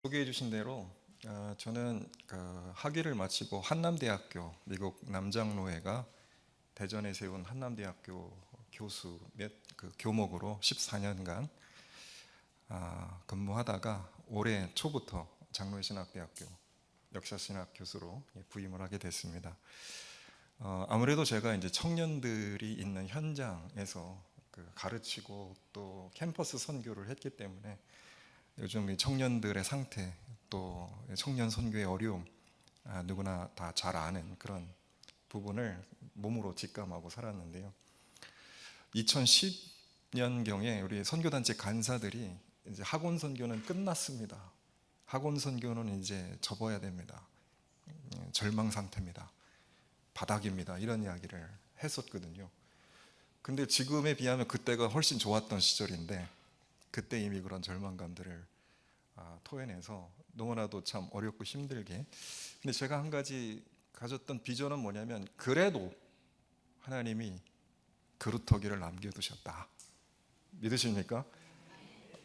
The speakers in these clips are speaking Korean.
소개해 주신 대로 저는 학위를 마치고 한남대학교 미국 남장로회가 대전에 세운 한남대학교 교수 및 교목으로 14년간 근무하다가 올해 초부터 장로신학대학교 역사신학 교수로 부임을 하게 됐습니다. 아무래도 제가 이제 청년들이 있는 현장에서 가르치고 또 캠퍼스 선교를 했기 때문에 요즘 이 청년들의 상태 또 청년 선교의 어려움 누구나 다 잘 아는 그런 부분을 몸으로 직감하고 살았는데요. 2010년경에 우리 선교단체 간사들이 이제 학원 선교는 끝났습니다. 학원 선교는 이제 접어야 됩니다. 절망 상태입니다. 바닥입니다. 이런 이야기를 했었거든요. 근데 지금에 비하면 그때가 훨씬 좋았던 시절인데 그때 이미 그런 절망감들을 토해내서 너무나도 참 어렵고 힘들게. 근데 제가 한 가지 가졌던 비전은 뭐냐면 그래도 하나님이 그루터기를 남겨두셨다. 믿으십니까?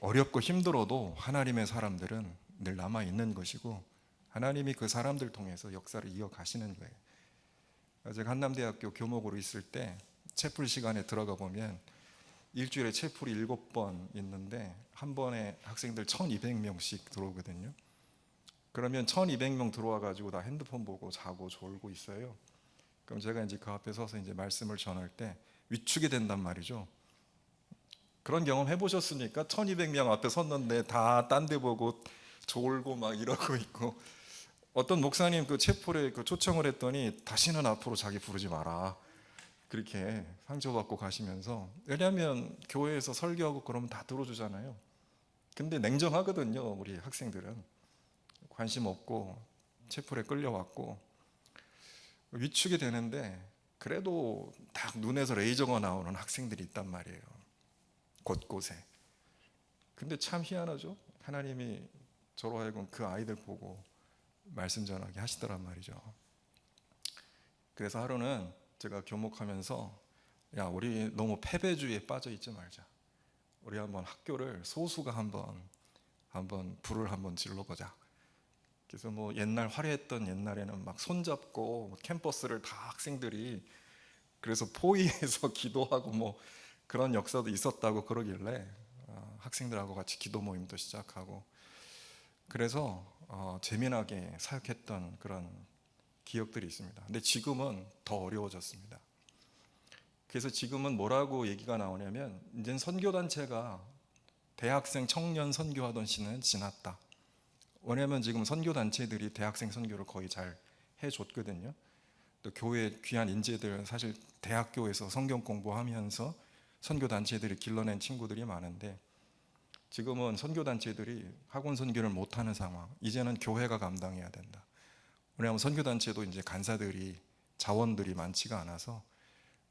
어렵고 힘들어도 하나님의 사람들은 늘 남아있는 것이고 하나님이 그 사람들 통해서 역사를 이어가시는 거예요. 제가 한남대학교 교목으로 있을 때 채플 시간에 들어가 보면 일주일에 채플이 7번 있는데 한 번에 학생들 1200명씩 들어오거든요. 그러면 1200명 들어와 가지고 다 핸드폰 보고 자고 졸고 있어요. 그럼 제가 이제 그 앞에 서서 이제 말씀을 전할 때 위축이 된단 말이죠. 그런 경험 해보셨습니까? 1200명 앞에 섰는데 다 딴 데 보고 졸고 막 이러고 있고, 어떤 목사님 그 채플에 초청을 했더니 다시는 앞으로 자기 부르지 마라 그렇게 상처받고 가시면서, 왜냐하면 교회에서 설교하고 그러면 다 들어주잖아요. 근데 냉정하거든요. 우리 학생들은 관심 없고 채플에 끌려왔고 위축이 되는데, 그래도 딱 눈에서 레이저가 나오는 학생들이 있단 말이에요, 곳곳에. 근데 참 희한하죠. 하나님이 저로 하여금 그 아이들 보고 말씀 전하게 하시더란 말이죠. 그래서 하루는 제가 교목하면서, 야, 우리 너무 패배주의에 빠져 있지 말자. 우리 한번 학교를 소수가 한번 불을 한번 질러보자. 그래서 뭐 옛날 화려했던 옛날에는 막 손잡고 캠퍼스를 다 학생들이, 그래서 포위해서 기도하고 뭐 그런 역사도 있었다고 그러길래 학생들하고 같이 기도 모임도 시작하고, 그래서 재미나게 사역했던 그런 기억들이 있습니다. 근데 지금은 더 어려워졌습니다. 그래서 지금은 뭐라고 얘기가 나오냐면, 이젠 선교단체가 대학생 청년 선교하던 시는 지났다. 왜냐하면 지금 선교단체들이 대학생 선교를 거의 잘 해줬거든요. 또 교회 귀한 인재들, 사실 대학교에서 성경 공부하면서 선교단체들이 길러낸 친구들이 많은데, 지금은 선교단체들이 학원 선교를 못하는 상황. 이제는 교회가 감당해야 된다. 왜냐하면 선교단체도 이제 간사들이, 자원들이 많지가 않아서,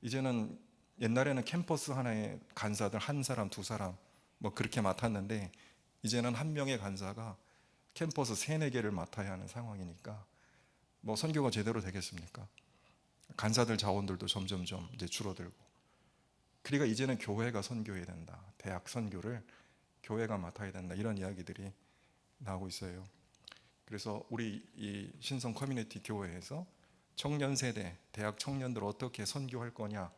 이제는 옛날에는 캠퍼스 하나에 간사들 한 사람 두 사람 뭐 그렇게 맡았는데, 이제는 한 명의 간사가 캠퍼스 3-4개를 맡아야 하는 상황이니까 뭐 선교가 제대로 되겠습니까? 간사들 자원들도 점점점 이제 줄어들고, 그러니까 이제는 교회가 선교해야 된다. 대학 선교를 교회가 맡아야 된다. 이런 이야기들이 나오고 있어요. 그래서 우리 이 신성 커뮤니티 교회에서 청년 세대, 대학 청년들 어떻게 선교할 거냐,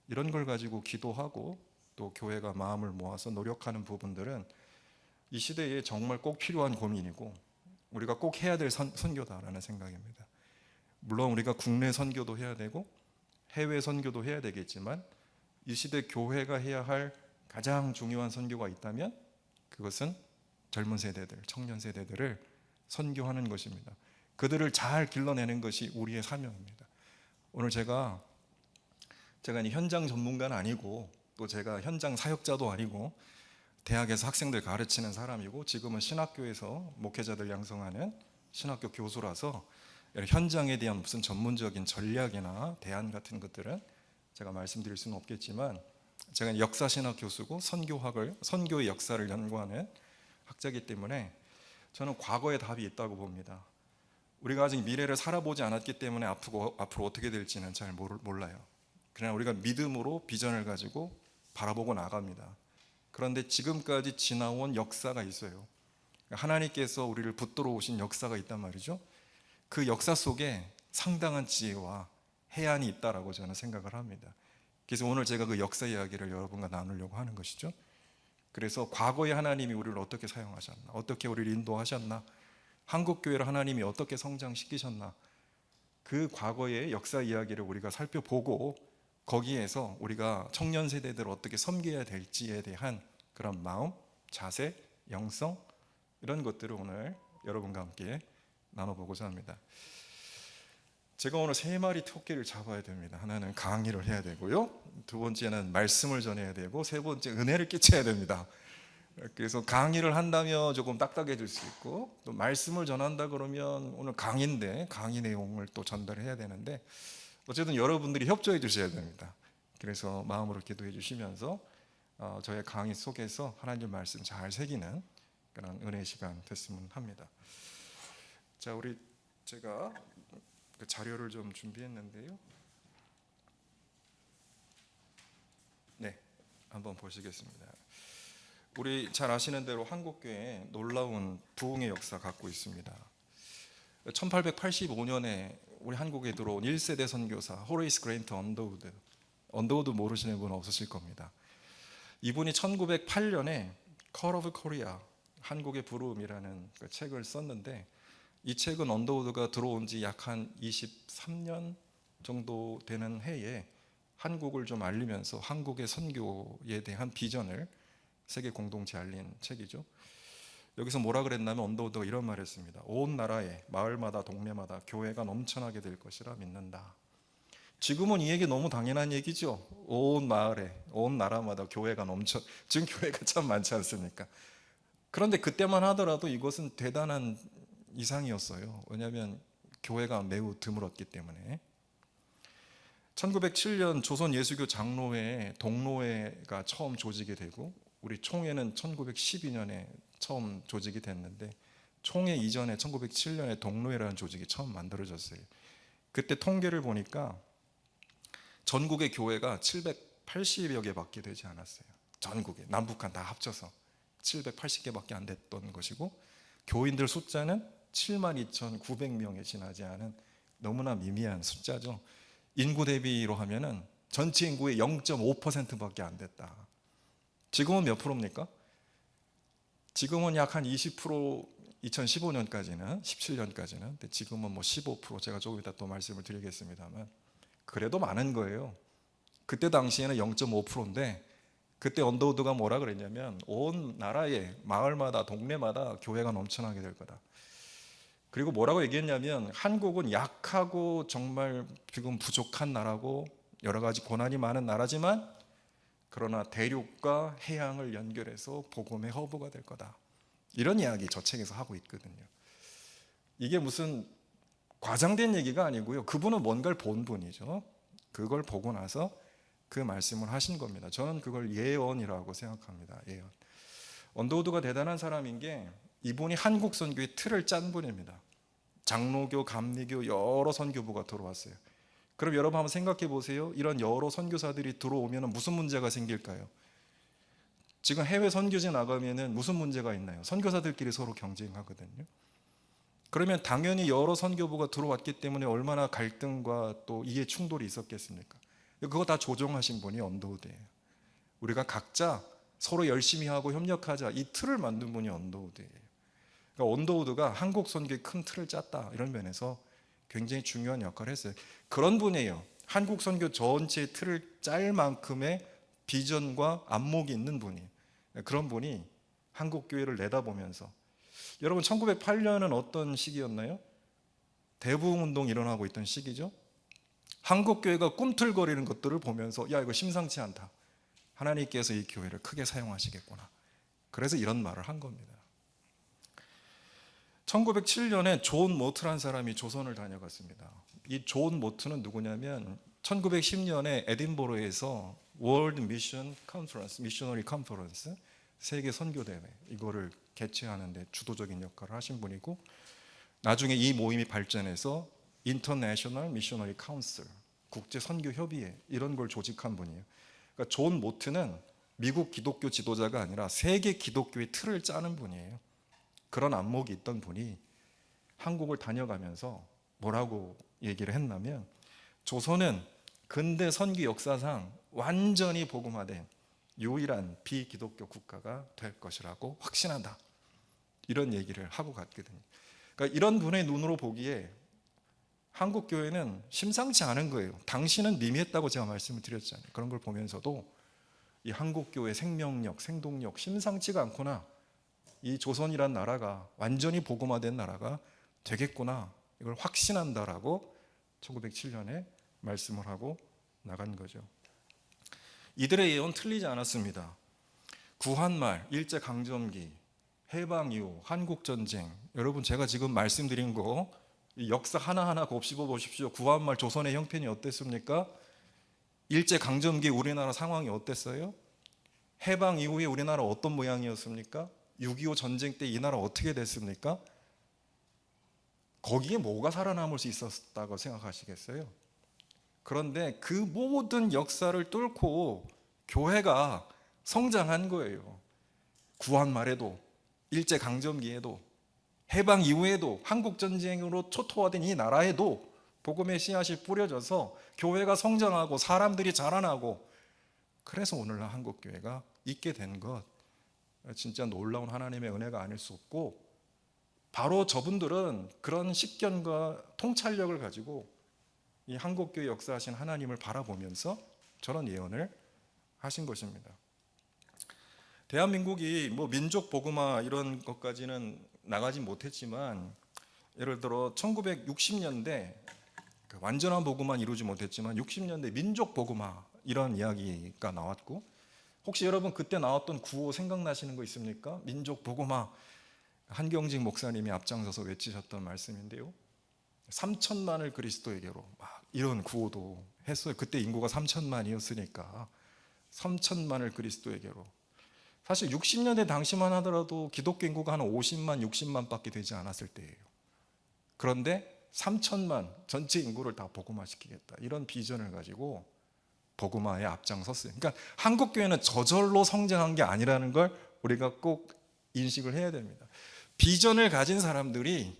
이런 걸 가지고 기도하고 또 교회가 마음을 모아서 노력하는 부분들은 이 시대에 정말 꼭 필요한 고민이고 우리가 꼭 해야 될 선교다라는 생각입니다. 물론 우리가 국내 선교도 해야 되고 해외 선교도 해야 되겠지만, 이 시대 교회가 해야 할 가장 중요한 선교가 있다면 그것은 젊은 세대들, 청년 세대들을 선교하는 것입니다. 그들을 잘 길러내는 것이 우리의 사명입니다. 오늘 제가 현장 전문가는 아니고 또 제가 현장 사역자도 아니고 대학에서 학생들 가르치는 사람이고 지금은 신학교에서 목회자들 양성하는 신학교 교수라서 현장에 대한 무슨 전문적인 전략이나 대안 같은 것들은 제가 말씀드릴 수는 없겠지만, 제가 역사신학 교수고 선교의 역사를 연구하는 학자이기 때문에 저는 과거에 답이 있다고 봅니다. 우리가 아직 미래를 살아보지 않았기 때문에 앞으로 어떻게 될지는 잘 몰라요. 그러나 우리가 믿음으로 비전을 가지고 바라보고 나갑니다. 그런데 지금까지 지나온 역사가 있어요. 하나님께서 우리를 붙들어 오신 역사가 있단 말이죠. 그 역사 속에 상당한 지혜와 해안이 있다라고 저는 생각을 합니다. 그래서 오늘 제가 그 역사 이야기를 여러분과 나누려고 하는 것이죠. 그래서 과거에 하나님이 우리를 어떻게 사용하셨나, 어떻게 우리를 인도하셨나, 한국교회를 하나님이 어떻게 성장시키셨나, 그 과거의 역사 이야기를 우리가 살펴보고 거기에서 우리가 청년 세대들을 어떻게 섬겨야 될지에 대한 그런 마음, 자세, 영성, 이런 것들을 오늘 여러분과 함께 나눠보고자 합니다. 제가 오늘 3마리 토끼를 잡아야 됩니다. 하나는 강의를 해야 되고요, 두 번째는 말씀을 전해야 되고, 세 번째 은혜를 끼쳐야 됩니다. 그래서 강의를 한다면 조금 딱딱해질 수 있고, 또 말씀을 전한다 그러면 오늘 강의인데 강의 내용을 또 전달해야 되는데, 어쨌든 여러분들이 협조해 주셔야 됩니다. 그래서 마음으로 기도해 주시면서 저의 강의 속에서 하나님 말씀 잘 새기는 그런 은혜 시간 됐으면 합니다. 자, 제가 그 자료를 좀 준비했는데요. 네, 한번 보시겠습니다. 우리 잘 아시는 대로 한국교회 놀라운 부흥의 역사 갖고 있습니다. 1885년에 우리 한국에 들어온 1세대 선교사 호레이스 그랜트 언더우드 모르시는 분은 없으실 겁니다. 이분이 1908년에 Call of Korea, 한국의 부름이라는 그 책을 썼는데, 이 책은 언더우드가 들어온 지 약 한 23년 정도 되는 해에 한국을 좀 알리면서 한국의 선교에 대한 비전을 세계 공동체에 알린 책이죠. 여기서 뭐라 그랬냐면 언더우드가 이런 말을 했습니다. 온 나라에 마을마다 동네마다 교회가 넘쳐나게 될 것이라 믿는다. 지금은 이 얘기 너무 당연한 얘기죠. 온 마을에, 온 나라마다 교회가 지금 교회가 참 많지 않습니까? 그런데 그때만 하더라도 이것은 대단한 이상이었어요. 왜냐하면 교회가 매우 드물었기 때문에. 1907년 조선 예수교 장로회 동로회가 처음 조직이 되고, 우리 총회는 1912년에 처음 조직이 됐는데, 총회 이전에 1907년에 동로회라는 조직이 처음 만들어졌어요. 그때 통계를 보니까 전국의 교회가 780여 개밖에 되지 않았어요. 전국에 남북한 다 합쳐서 780개밖에 안 됐던 것이고, 교인들 숫자는 72,900명에 지나지 않은 너무나 미미한 숫자죠. 인구 대비로 하면은 전체 인구의 0.5%밖에 안 됐다. 지금은 몇 프로입니까? 지금은 약 한 20%, 2015년까지는, 17년까지는. 근데 지금은 뭐 15%, 제가 조금 이따 또 말씀을 드리겠습니다만, 그래도 많은 거예요. 그때 당시에는 0.5%인데, 그때 언더우드가 뭐라 그랬냐면 온 나라에 마을마다 동네마다 교회가 넘쳐나게 될 거다. 그리고 뭐라고 얘기했냐면, 한국은 약하고 정말 지금 부족한 나라고 여러 가지 고난이 많은 나라지만, 그러나 대륙과 해양을 연결해서 복음의 허브가 될 거다. 이런 이야기 저 책에서 하고 있거든요. 이게 무슨 과장된 얘기가 아니고요, 그분은 뭔가를 본 분이죠. 그걸 보고 나서 그 말씀을 하신 겁니다. 저는 그걸 예언이라고 생각합니다. 예언. 언더우드가 대단한 사람인 게, 이분이 한국 선교의 틀을 짠 분입니다. 장로교, 감리교 여러 선교부가 들어왔어요. 그럼 여러분 한번 생각해 보세요. 이런 여러 선교사들이 들어오면 무슨 문제가 생길까요? 지금 해외 선교지 나가면 무슨 문제가 있나요? 선교사들끼리 서로 경쟁하거든요. 그러면 당연히 여러 선교부가 들어왔기 때문에 얼마나 갈등과 또 이해 충돌이 있었겠습니까? 그거 다 조정하신 분이 언더우드예요. 우리가 각자 서로 열심히 하고 협력하자, 이 틀을 만든 분이 언더우드예요. 그러니까 언더우드가 한국 선교의 큰 틀을 짰다, 이런 면에서 굉장히 중요한 역할을 했어요. 그런 분이에요. 한국 선교 전체의 틀을 짤 만큼의 비전과 안목이 있는 분이에요. 그런 분이 한국 교회를 내다보면서, 여러분 1908년은 어떤 시기였나요? 대부흥운동이 일어나고 있던 시기죠. 한국 교회가 꿈틀거리는 것들을 보면서, 야, 이거 심상치 않다, 하나님께서 이 교회를 크게 사용하시겠구나. 그래서 이런 말을 한 겁니다. 1907년에 존 모트라는 사람이 조선을 다녀갔습니다. 이 존 모트는 누구냐면 1910년에 에딘버러에서 월드 미션 컨퍼런스, 미셔너리 컨퍼런스, 세계 선교 대회, 이거를 개최하는데 주도적인 역할을 하신 분이고, 나중에 이 모임이 발전해서 인터내셔널 미셔너리 카운슬, 국제 선교 협의회, 이런 걸 조직한 분이에요. 그러니까 존 모트는 미국 기독교 지도자가 아니라 세계 기독교의 틀을 짜는 분이에요. 그런 안목이 있던 분이 한국을 다녀가면서 뭐라고 얘기를 했냐면, 조선은 근대 선교 역사상 완전히 복음화된 유일한 비기독교 국가가 될 것이라고 확신한다, 이런 얘기를 하고 갔거든요. 그러니까 이런 분의 눈으로 보기에 한국 교회는 심상치 않은 거예요. 당신은 미미했다고 제가 말씀을 드렸잖아요. 그런 걸 보면서도 이 한국 교회 생명력, 생동력 심상치가 않구나, 이 조선이란 나라가 완전히 복음화된 나라가 되겠구나, 이걸 확신한다라고 1907년에 말씀을 하고 나간 거죠. 이들의 예언 틀리지 않았습니다. 구한말, 일제강점기, 해방 이후, 한국전쟁, 여러분 제가 지금 말씀드린 거 이 역사 하나하나 곱씹어 보십시오. 구한말 조선의 형편이 어땠습니까? 일제강점기 우리나라 상황이 어땠어요? 해방 이후에 우리나라 어떤 모양이었습니까? 6.25 전쟁 때 이 나라 어떻게 됐습니까? 거기에 뭐가 살아남을 수 있었다고 생각하시겠어요? 그런데 그 모든 역사를 뚫고 교회가 성장한 거예요. 구한말에도, 일제강점기에도, 해방 이후에도, 한국전쟁으로 초토화된 이 나라에도 복음의 씨앗이 뿌려져서 교회가 성장하고 사람들이 자라나고, 그래서 오늘날 한국교회가 있게 된 것, 진짜 놀라운 하나님의 은혜가 아닐 수 없고, 바로 저분들은 그런 식견과 통찰력을 가지고 이 한국교회 역사하신 하나님을 바라보면서 저런 예언을 하신 것입니다. 대한민국이 뭐 민족 복음화 이런 것까지는 나가지 못했지만, 예를 들어 1960년대 완전한 복음화는 이루지 못했지만 60년대 민족 복음화 이런 이야기가 나왔고, 혹시 여러분 그때 나왔던 구호 생각나시는 거 있습니까? 민족 복음화, 한경직 목사님이 앞장서서 외치셨던 말씀인데요, 3천만을 그리스도에게로, 막 이런 구호도 했어요. 그때 인구가 3천만이었으니까 3천만을 그리스도에게로. 사실 60년대 당시만 하더라도 기독교 인구가 한 50만, 60만 밖에 되지 않았을 때예요. 그런데 3천만 전체 인구를 다 복음화시키겠다, 이런 비전을 가지고 복음화에 앞장섰어요. 그러니까 한국교회는 저절로 성장한 게 아니라는 걸 우리가 꼭 인식을 해야 됩니다. 비전을 가진 사람들이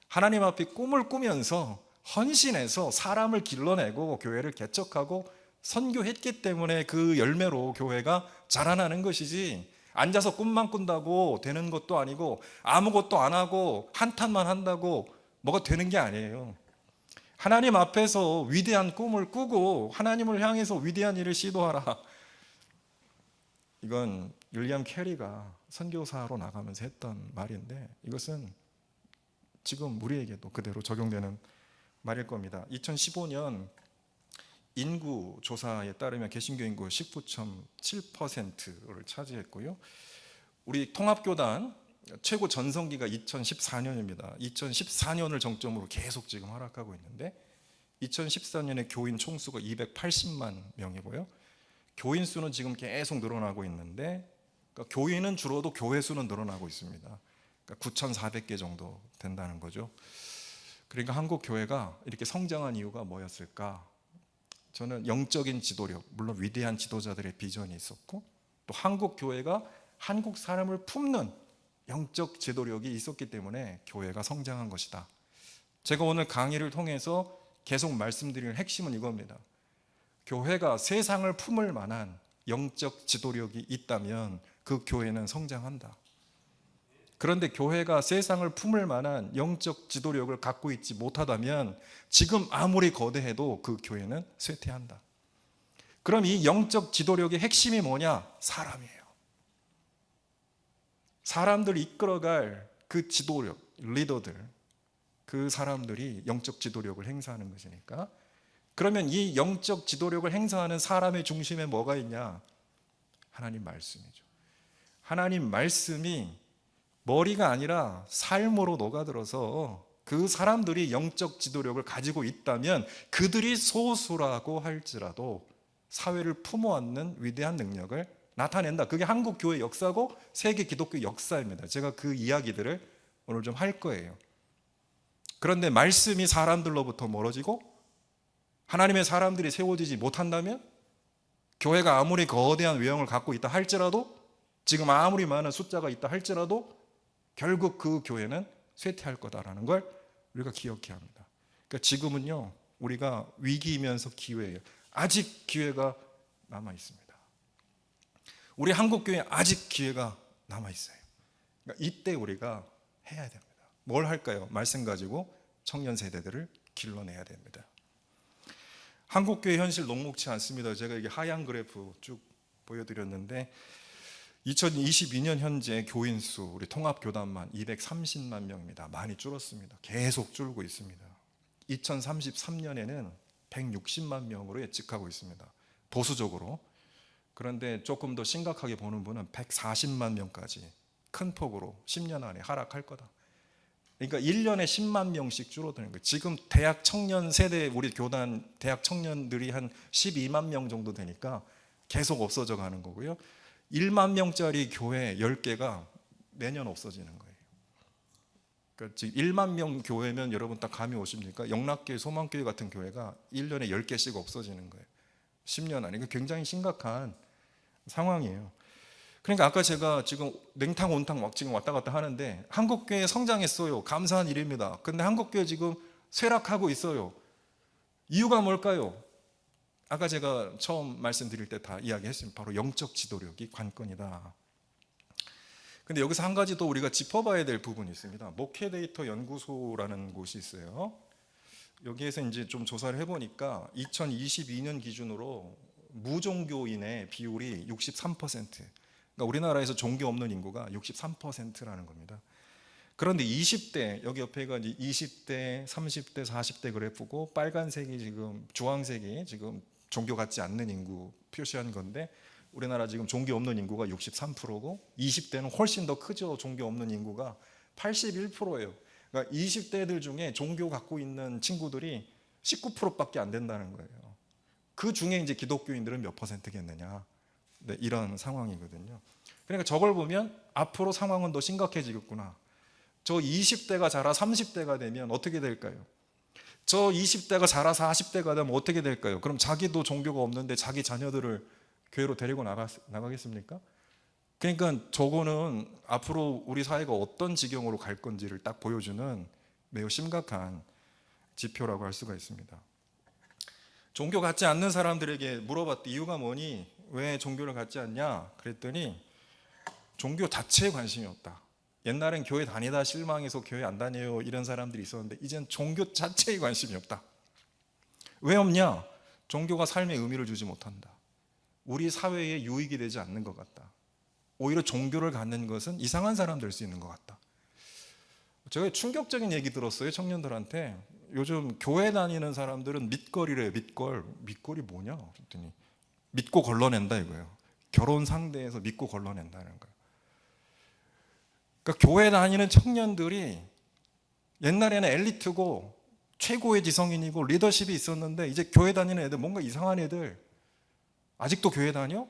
하나님 앞에 꿈을 꾸면서 헌신해서 사람을 길러내고 교회를 개척하고 선교했기 때문에 그 열매로 교회가 자라나는 것이지, 앉아서 꿈만 꾼다고 되는 것도 아니고, 아무것도 안 하고 한탄만 한다고 뭐가 되는 게 아니에요. 하나님 앞에서 위대한 꿈을 꾸고 하나님을 향해서 위대한 일을 시도하라. 이건 윌리엄 캐리가 선교사로 나가면서 했던 말인데, 이것은 지금 우리에게도 그대로 적용되는 말일 겁니다. 2015년 인구 조사에 따르면 개신교 인구 19.7%를 차지했고요. 우리 통합교단 최고 전성기가 2014년입니다. 2014년을 정점으로 계속 지금 하락하고 있는데, 2014년에 교인 총수가 280만 명이고요. 교인 수는 지금 계속 늘어나고 있는데, 그러니까 교인은 줄어도 교회 수는 늘어나고 있습니다. 그러니까 9,400개 정도 된다는 거죠. 그러니까 한국 교회가 이렇게 성장한 이유가 뭐였을까? 저는 영적인 지도력, 물론 위대한 지도자들의 비전이 있었고, 또 한국 교회가 한국 사람을 품는 영적 지도력이 있었기 때문에 교회가 성장한 것이다. 제가 오늘 강의를 통해서 계속 말씀드릴 핵심은 이겁니다. 교회가 세상을 품을 만한 영적 지도력이 있다면 그 교회는 성장한다. 그런데 교회가 세상을 품을 만한 영적 지도력을 갖고 있지 못하다면 지금 아무리 거대해도 그 교회는 쇠퇴한다. 그럼 이 영적 지도력의 핵심이 뭐냐? 사람이에요. 사람들을 이끌어갈 그 지도력, 리더들, 그 사람들이 영적 지도력을 행사하는 것이니까, 그러면 이 영적 지도력을 행사하는 사람의 중심에 뭐가 있냐? 하나님 말씀이죠. 하나님 말씀이 머리가 아니라 삶으로 녹아들어서 그 사람들이 영적 지도력을 가지고 있다면 그들이 소수라고 할지라도 사회를 품어안는 위대한 능력을 나타낸다. 그게 한국 교회 역사고 세계 기독교 역사입니다. 제가 그 이야기들을 오늘 좀 할 거예요. 그런데 말씀이 사람들로부터 멀어지고 하나님의 사람들이 세워지지 못한다면, 교회가 아무리 거대한 외형을 갖고 있다 할지라도, 지금 아무리 많은 숫자가 있다 할지라도 결국 그 교회는 쇠퇴할 거다라는 걸 우리가 기억해야 합니다. 그러니까 지금은요, 우리가 위기이면서 기회예요. 아직 기회가 남아 있습니다. 우리 한국 교회 아직 기회가 남아 있어요. 그러니까 이때 우리가 해야 됩니다. 뭘 할까요? 말씀 가지고 청년 세대들을 길러내야 됩니다. 한국 교회 현실 녹록치 않습니다. 제가 이게 하얀 그래프 쭉 보여드렸는데 2022년 현재 교인 수 우리 통합교단만 230만 명입니다. 많이 줄었습니다. 계속 줄고 있습니다. 2033년에는 160만 명으로 예측하고 있습니다. 보수적으로. 그런데 조금 더 심각하게 보는 분은 140만 명까지 큰 폭으로 10년 안에 하락할 거다. 그러니까 1년에 10만 명씩 줄어드는 거예요. 지금 대학 청년 세대 우리 교단 대학 청년들이 한 12만 명 정도 되니까 계속 없어져 가는 거고요. 1만 명짜리 교회 10개가 매년 없어지는 거예요. 그러니까 지금 1만 명 교회면 여러분 딱 감이 오십니까? 영락교회, 소망교회 같은 교회가 1년에 10개씩 없어지는 거예요. 10년 안에. 굉장히 심각한 상황이에요. 그러니까 아까 제가 지금 냉탕 온탕 막 지금 왔다 갔다 하는데 한국교회 성장했어요. 감사한 일입니다. 근데 한국교회 지금 쇠락하고 있어요. 이유가 뭘까요? 아까 제가 처음 말씀드릴 때 다 이야기했습니다. 바로 영적 지도력이 관건이다. 근데 여기서 한 가지 또 우리가 짚어봐야 될 부분이 있습니다. 목회 데이터 연구소라는 곳이 있어요. 여기에서 이제 좀 조사를 해보니까 2022년 기준으로 무종교인의 비율이 63%. 그러니까 우리나라에서 종교 없는 인구가 63%라는 겁니다. 그런데 20대, 여기 옆에가 이제 20대, 30대, 40대 그래프고 빨간색이 지금 주황색이 지금 종교 갖지 않는 인구 표시한 건데 우리나라 지금 종교 없는 인구가 63%고 20대는 훨씬 더 크죠. 종교 없는 인구가 81%예요. 그러니까 20대들 중에 종교 갖고 있는 친구들이 19%밖에 안 된다는 거예요. 그 중에 이제 기독교인들은 몇 %겠느냐. 네, 이런 상황이거든요. 그러니까 저걸 보면 앞으로 상황은 더 심각해지겠구나. 저 20대가 자라 30대가 되면 어떻게 될까요? 저 20대가 자라 40대가 되면 어떻게 될까요? 그럼 자기도 종교가 없는데 자기 자녀들을 교회로 데리고 나가겠습니까? 그러니까 저거는 앞으로 우리 사회가 어떤 지경으로 갈 건지를 딱 보여주는 매우 심각한 지표라고 할 수가 있습니다. 종교 갖지 않는 사람들에게 물어봤더니 이유가 뭐니? 왜 종교를 갖지 않냐? 그랬더니 종교 자체에 관심이 없다. 옛날엔 교회 다니다 실망해서 교회 안 다녀요 이런 사람들이 있었는데 이젠 종교 자체에 관심이 없다. 왜 없냐? 종교가 삶에 의미를 주지 못한다. 우리 사회에 유익이 되지 않는 것 같다. 오히려 종교를 갖는 것은 이상한 사람 될 수 있는 것 같다. 제가 충격적인 얘기 들었어요. 청년들한테. 요즘 교회 다니는 사람들은 밑거리래. 밑거리 뭐냐? 그랬더니 믿고 걸러낸다 이거예요. 결혼 상대에서 믿고 걸러낸다는 거예요. 그러니까 교회 다니는 청년들이 옛날에는 엘리트고 최고의 지성인이고 리더십이 있었는데 이제 교회 다니는 애들 뭔가 이상한 애들 아직도 교회 다녀?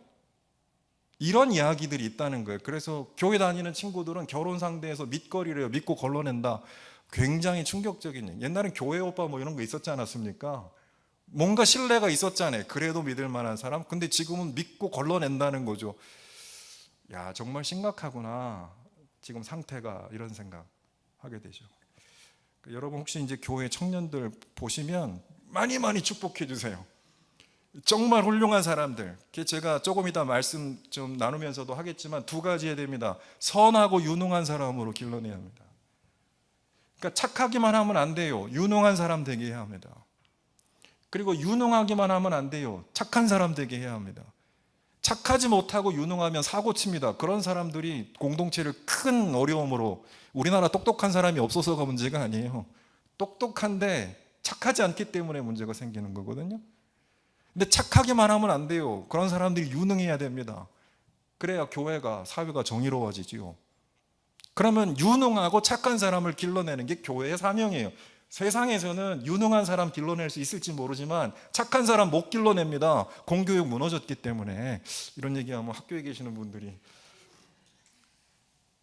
이런 이야기들이 있다는 거예요. 그래서 교회 다니는 친구들은 결혼 상대에서 밑거리래요. 믿고 걸러낸다. 굉장히 충격적인 얘기. 옛날엔 교회 오빠 뭐 이런 거 있었지 않았습니까? 뭔가 신뢰가 있었잖아요. 그래도 믿을 만한 사람. 근데 지금은 믿고 걸러낸다는 거죠. 야, 정말 심각하구나. 지금 상태가 이런 생각 하게 되죠. 여러분 혹시 이제 교회 청년들 보시면 많이 축복해 주세요. 정말 훌륭한 사람들. 제가 조금 이따 말씀 좀 나누면서도 하겠지만 두 가지 해야 됩니다. 선하고 유능한 사람으로 길러내야 합니다. 그러니까 착하기만 하면 안 돼요. 유능한 사람 되게 해야 합니다. 그리고 유능하기만 하면 안 돼요. 착한 사람 되게 해야 합니다. 착하지 못하고 유능하면 사고 칩니다. 그런 사람들이 공동체를 큰 어려움으로, 우리나라 똑똑한 사람이 없어서가 문제가 아니에요. 똑똑한데 착하지 않기 때문에 문제가 생기는 거거든요. 근데 착하기만 하면 안 돼요. 그런 사람들이 유능해야 됩니다. 그래야 교회가, 사회가 정의로워지지요. 그러면 유능하고 착한 사람을 길러내는 게 교회의 사명이에요. 세상에서는 유능한 사람 길러낼 수 있을지 모르지만 착한 사람 못 길러냅니다. 공교육 무너졌기 때문에. 이런 얘기하면 학교에 계시는 분들이,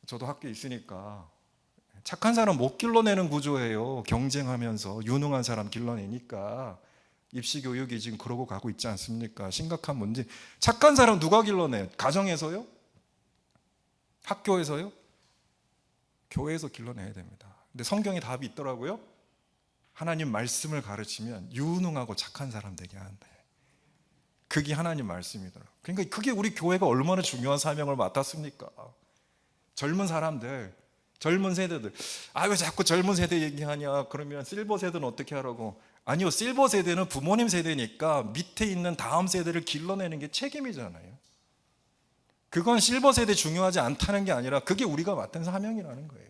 저도 학교에 있으니까 착한 사람 못 길러내는 구조예요. 경쟁하면서 유능한 사람 길러내니까. 입시교육이 지금 그러고 가고 있지 않습니까? 심각한 문제. 착한 사람 누가 길러내요? 가정에서요? 학교에서요? 교회에서 길러내야 됩니다. 근데 성경에 답이 있더라고요. 하나님 말씀을 가르치면 유능하고 착한 사람 되게 하는데, 그게 하나님 말씀이더라고요. 그러니까 그게 우리 교회가 얼마나 중요한 사명을 맡았습니까? 젊은 사람들, 젊은 세대들, 왜 자꾸 젊은 세대 얘기하냐, 그러면 실버 세대는 어떻게 하라고? 아니요, 실버 세대는 부모님 세대니까 밑에 있는 다음 세대를 길러내는 게 책임이잖아요. 그건 실버 세대 중요하지 않다는 게 아니라 그게 우리가 맡은 사명이라는 거예요.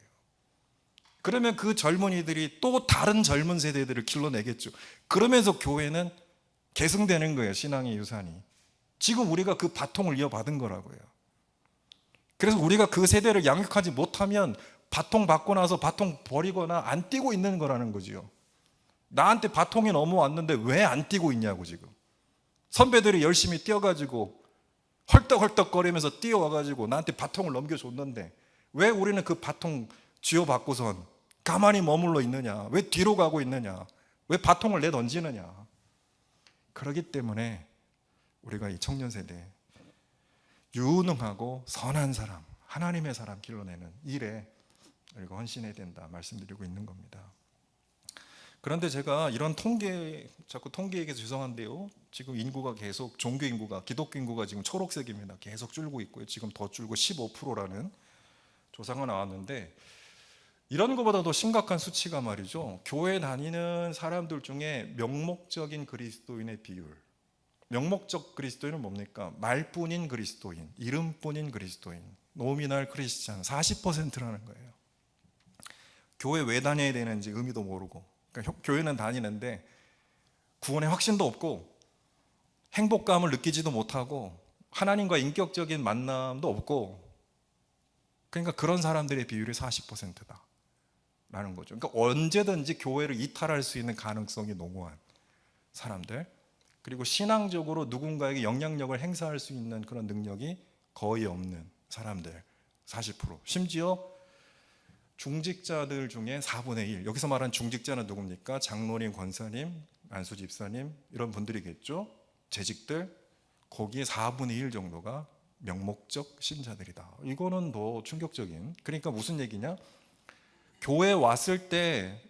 그러면 그 젊은이들이 또 다른 젊은 세대들을 길러내겠죠. 그러면서 교회는 계승되는 거예요, 신앙의 유산이. 지금 우리가 그 바통을 이어받은 거라고요. 그래서 우리가 그 세대를 양육하지 못하면 바통 받고 나서 바통 버리거나 안 뛰고 있는 거라는 거죠. 나한테 바통이 넘어왔는데 왜 안 뛰고 있냐고. 지금 선배들이 열심히 뛰어가지고 헐떡헐떡거리면서 뛰어와가지고 나한테 바통을 넘겨줬는데 왜 우리는 그 바통 쥐어받고선 가만히 머물러 있느냐, 왜 뒤로 가고 있느냐, 왜 바통을 내던지느냐. 그렇기 때문에 우리가 이 청년 세대 유능하고 선한 사람, 하나님의 사람 길러내는 일에 우리가 헌신해야 된다 말씀드리고 있는 겁니다. 그런데 제가 이런 자꾸 통계 얘기해서 죄송한데요, 지금 인구가 계속, 종교 인구가, 기독교 인구가 지금 초록색입니다. 계속 줄고 있고요. 지금 더 줄고 15%라는 조사가 나왔는데, 이런 것보다 더 심각한 수치가 말이죠, 교회 다니는 사람들 중에 명목적인 그리스도인의 비율. 명목적 그리스도인은 뭡니까? 말뿐인 그리스도인, 이름뿐인 그리스도인, 노미널 크리스찬 40%라는 거예요. 교회 왜 다녀야 되는지 의미도 모르고, 그러니까 교회는 다니는데 구원의 확신도 없고 행복감을 느끼지도 못하고 하나님과 인격적인 만남도 없고, 그러니까 그런 사람들의 비율이 40%다 라는 거죠. 그러니까 언제든지 교회를 이탈할 수 있는 가능성이 농후한 사람들, 그리고 신앙적으로 누군가에게 영향력을 행사할 수 있는 그런 능력이 거의 없는 사람들 40%. 심지어 중직자들 중에 4분의 1. 여기서 말한 중직자는 누굽니까? 장로님, 권사님, 안수 집사님, 이런 분들이겠죠. 재직들, 거기에 4분의 1 정도가 명목적 신자들이다. 이거는 더 충격적인. 그러니까 무슨 얘기냐? 교회 왔을 때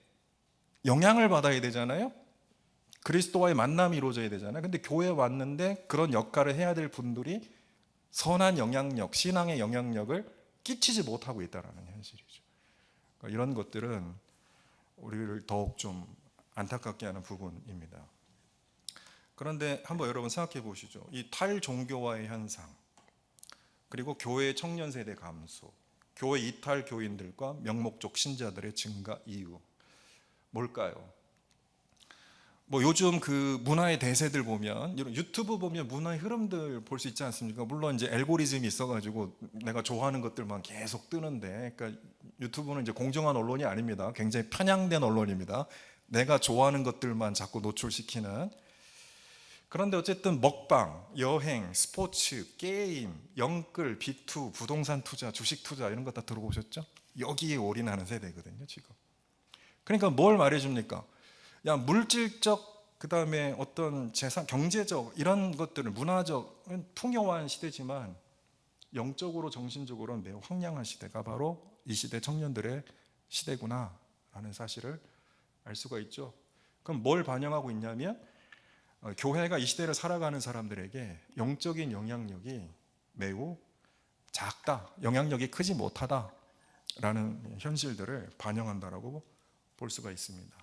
영향을 받아야 되잖아요. 그리스도와의 만남이 이루어져야 되잖아요. 근데 교회에 왔는데 그런 역할을 해야 될 분들이 선한 영향력, 신앙의 영향력을 끼치지 못하고 있다는 현실이죠. 그러니까 이런 것들은 우리를 더욱 좀 안타깝게 하는 부분입니다. 그런데 한번 여러분 생각해 보시죠. 이 탈종교화의 현상, 그리고 교회 청년 세대 감소, 교회 이탈 교인들과 명목적 신자들의 증가 이유, 뭘까요? 요즘 그 문화의 대세들 보면, 유튜브 보면 문화의 흐름들 볼 수 있지 않습니까? 물론 이제 알고리즘이 있어가지고 내가 좋아하는 것들만 계속 뜨는데, 그러니까 유튜브는 이제 공정한 언론이 아닙니다. 굉장히 편향된 언론입니다. 내가 좋아하는 것들만 자꾸 노출시키는. 그런데 어쨌든 먹방, 여행, 스포츠, 게임, 영끌, 비투, 부동산 투자, 주식 투자, 이런 거 다 들어보셨죠? 여기에 올인하는 세대거든요, 지금. 그러니까 뭘 말해줍니까? 야, 물질적, 그 다음에 어떤 재산, 경제적, 이런 것들을, 문화적, 풍요한 시대지만 영적으로, 정신적으로는 매우 황량한 시대가 바로 이 시대 청년들의 시대구나 라는 사실을 알 수가 있죠. 그럼 뭘 반영하고 있냐면, 교회가 이 시대를 살아가는 사람들에게 영적인 영향력이 매우 작다, 영향력이 크지 못하다라는 현실들을 반영한다라고 볼 수가 있습니다.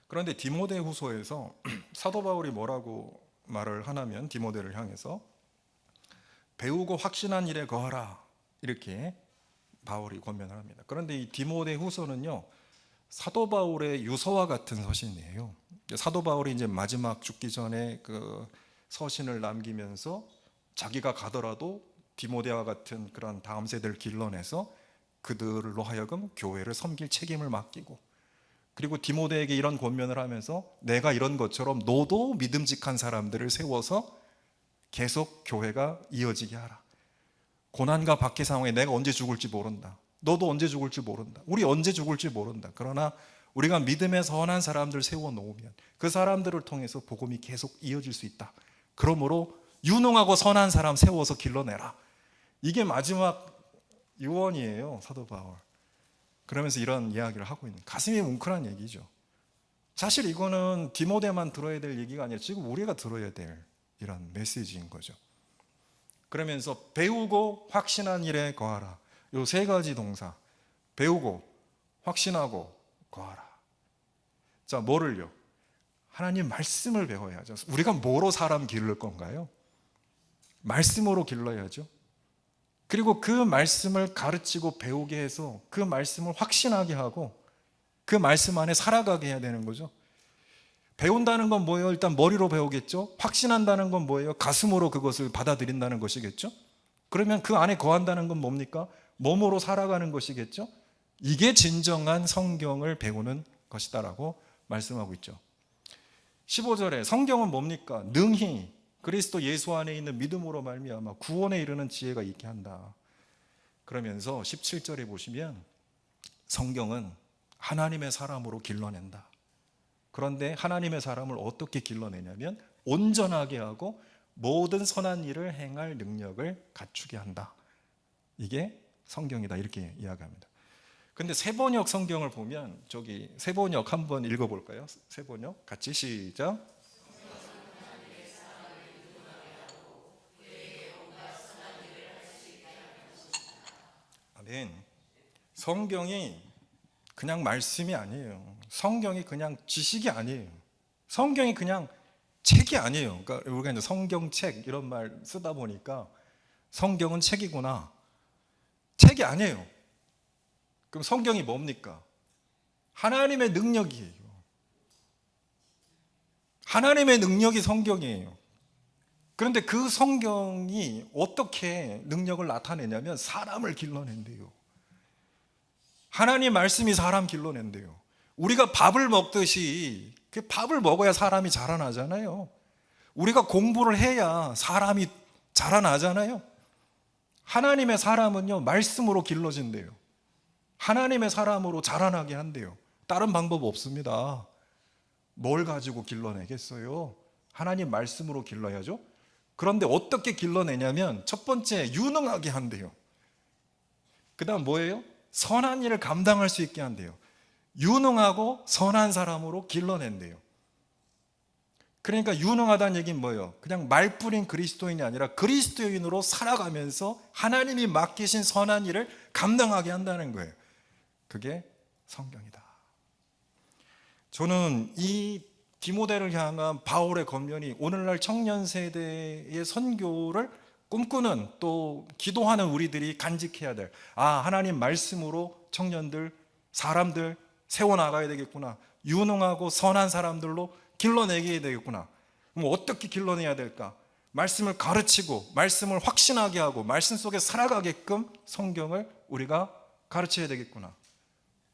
그런데 디모데 후서에서 사도 바울이 뭐라고 말을 하냐면, 디모데를 향해서 배우고 확신한 일에 거하라, 이렇게 바울이 권면을 합니다. 그런데 이 디모데 후서는요, 사도 바울의 유서와 같은 서신이에요. 사도 바울이 이제 마지막 죽기 전에 그 서신을 남기면서 자기가 가더라도 디모데와 같은 그런 다음 세대를 길러내서 그들로 하여금 교회를 섬길 책임을 맡기고, 그리고 디모데에게 이런 권면을 하면서 내가 이런 것처럼 너도 믿음직한 사람들을 세워서 계속 교회가 이어지게 하라. 고난과 박해 상황에 내가 언제 죽을지 모른다. 너도 언제 죽을지 모른다. 우리 언제 죽을지 모른다. 그러나 우리가 믿음의 선한 사람들 세워놓으면 그 사람들을 통해서 복음이 계속 이어질 수 있다. 그러므로 유능하고 선한 사람 세워서 길러내라. 이게 마지막 유언이에요, 사도 바울. 그러면서 이런 이야기를 하고 있는, 가슴이 뭉클한 얘기죠. 사실 이거는 디모데만 들어야 될 얘기가 아니라 지금 우리가 들어야 될 이런 메시지인 거죠. 그러면서 배우고 확신한 일에 거하라. 요 세 가지 동사, 배우고 확신하고 거하라. 자, 뭐를요? 하나님 말씀을 배워야죠. 우리가 뭐로 사람 기를 건가요? 말씀으로 길러야죠. 그리고 그 말씀을 가르치고 배우게 해서 그 말씀을 확신하게 하고 그 말씀 안에 살아가게 해야 되는 거죠. 배운다는 건 뭐예요? 일단 머리로 배우겠죠. 확신한다는 건 뭐예요? 가슴으로 그것을 받아들인다는 것이겠죠. 그러면 그 안에 거한다는 건 뭡니까? 몸으로 살아가는 것이겠죠. 이게 진정한 성경을 배우는 것이다라고 말씀하고 있죠. 15절에 성경은 뭡니까? 능히 그리스도 예수 안에 있는 믿음으로 말미암아 구원에 이르는 지혜가 있게 한다. 그러면서 17절에 보시면 성경은 하나님의 사람으로 길러낸다. 그런데 하나님의 사람을 어떻게 길러내냐면 온전하게 하고 모든 선한 일을 행할 능력을 갖추게 한다. 이게 성경이다, 이렇게 이야기합니다. 근데 세번역 성경을 보면, 저기 세번역 한번 읽어볼까요? 세번역 같이 시작. 아멘. 성경이 그냥 말씀이 아니에요. 성경이 그냥 지식이 아니에요. 성경이 그냥 책이 아니에요. 그러니까 우리가 이제 성경책 이런 말 쓰다 보니까 성경은 책이구나. 책이 아니에요. 그럼 성경이 뭡니까? 하나님의 능력이에요. 하나님의 능력이 성경이에요. 그런데 그 성경이 어떻게 능력을 나타내냐면 사람을 길러낸대요. 하나님 말씀이 사람 길러낸대요. 우리가 밥을 먹듯이 그 밥을 먹어야 사람이 자라나잖아요. 우리가 공부를 해야 사람이 자라나잖아요. 하나님의 사람은요, 말씀으로 길러진대요. 하나님의 사람으로 자라나게 한대요. 다른 방법 없습니다. 뭘 가지고 길러내겠어요? 하나님 말씀으로 길러야죠. 그런데 어떻게 길러내냐면 첫 번째, 유능하게 한대요. 그 다음 뭐예요? 선한 일을 감당할 수 있게 한대요. 유능하고 선한 사람으로 길러낸대요. 그러니까 유능하다는 얘기는 뭐예요? 그냥 말뿐인 그리스도인이 아니라 그리스도인으로 살아가면서 하나님이 맡기신 선한 일을 감당하게 한다는 거예요. 그게 성경이다. 저는 이 디모데를 향한 바울의 권면이 오늘날 청년 세대의 선교를 꿈꾸는, 또 기도하는 우리들이 간직해야 될, 하나님 말씀으로 청년들, 사람들 세워나가야 되겠구나. 유능하고 선한 사람들로 길러내게 되겠구나. 그럼 어떻게 길러내야 될까? 말씀을 가르치고 말씀을 확신하게 하고 말씀 속에 살아가게끔 성경을 우리가 가르쳐야 되겠구나.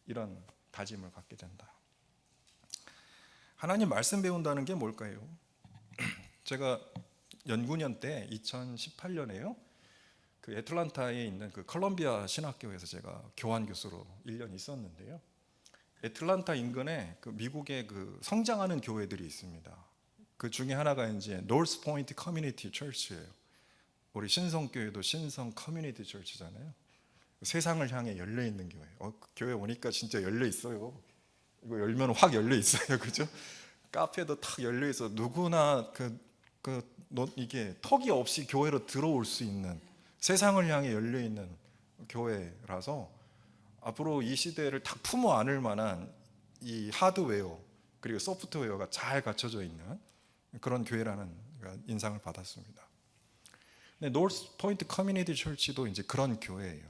이런 다짐을 갖게 된다. 하나님 말씀 배운다는 게 뭘까요? 제가 연구년 때 2018년에요. 그 애틀란타에 있는 그 컬럼비아 신학교에서 제가 교환 교수로 1년 있었는데요. 애틀란타 인근에 그 미국의 그 성장하는 교회들이 있습니다. 그 중에 하나가 이제 노스 포인트 커뮤니티 처치예요. 우리 신성교회도 신성 커뮤니티 처치잖아요. 세상을 향해 열려 있는 교회. 그 교회 오니까 진짜 열려 있어요. 이거 열면 확 열려 있어요, 그죠? 카페도 탁 열려 있어. 누구나 이게 턱이 없이 교회로 들어올 수 있는, 세상을 향해 열려 있는 교회라서 앞으로 이 시대를 딱 품어 안을 만한 이 하드웨어 그리고 소프트웨어가 잘 갖춰져 있는 그런 교회라는 인상을 받았습니다. 노스 포인트 커뮤니티 철치도 이제 그런 교회예요.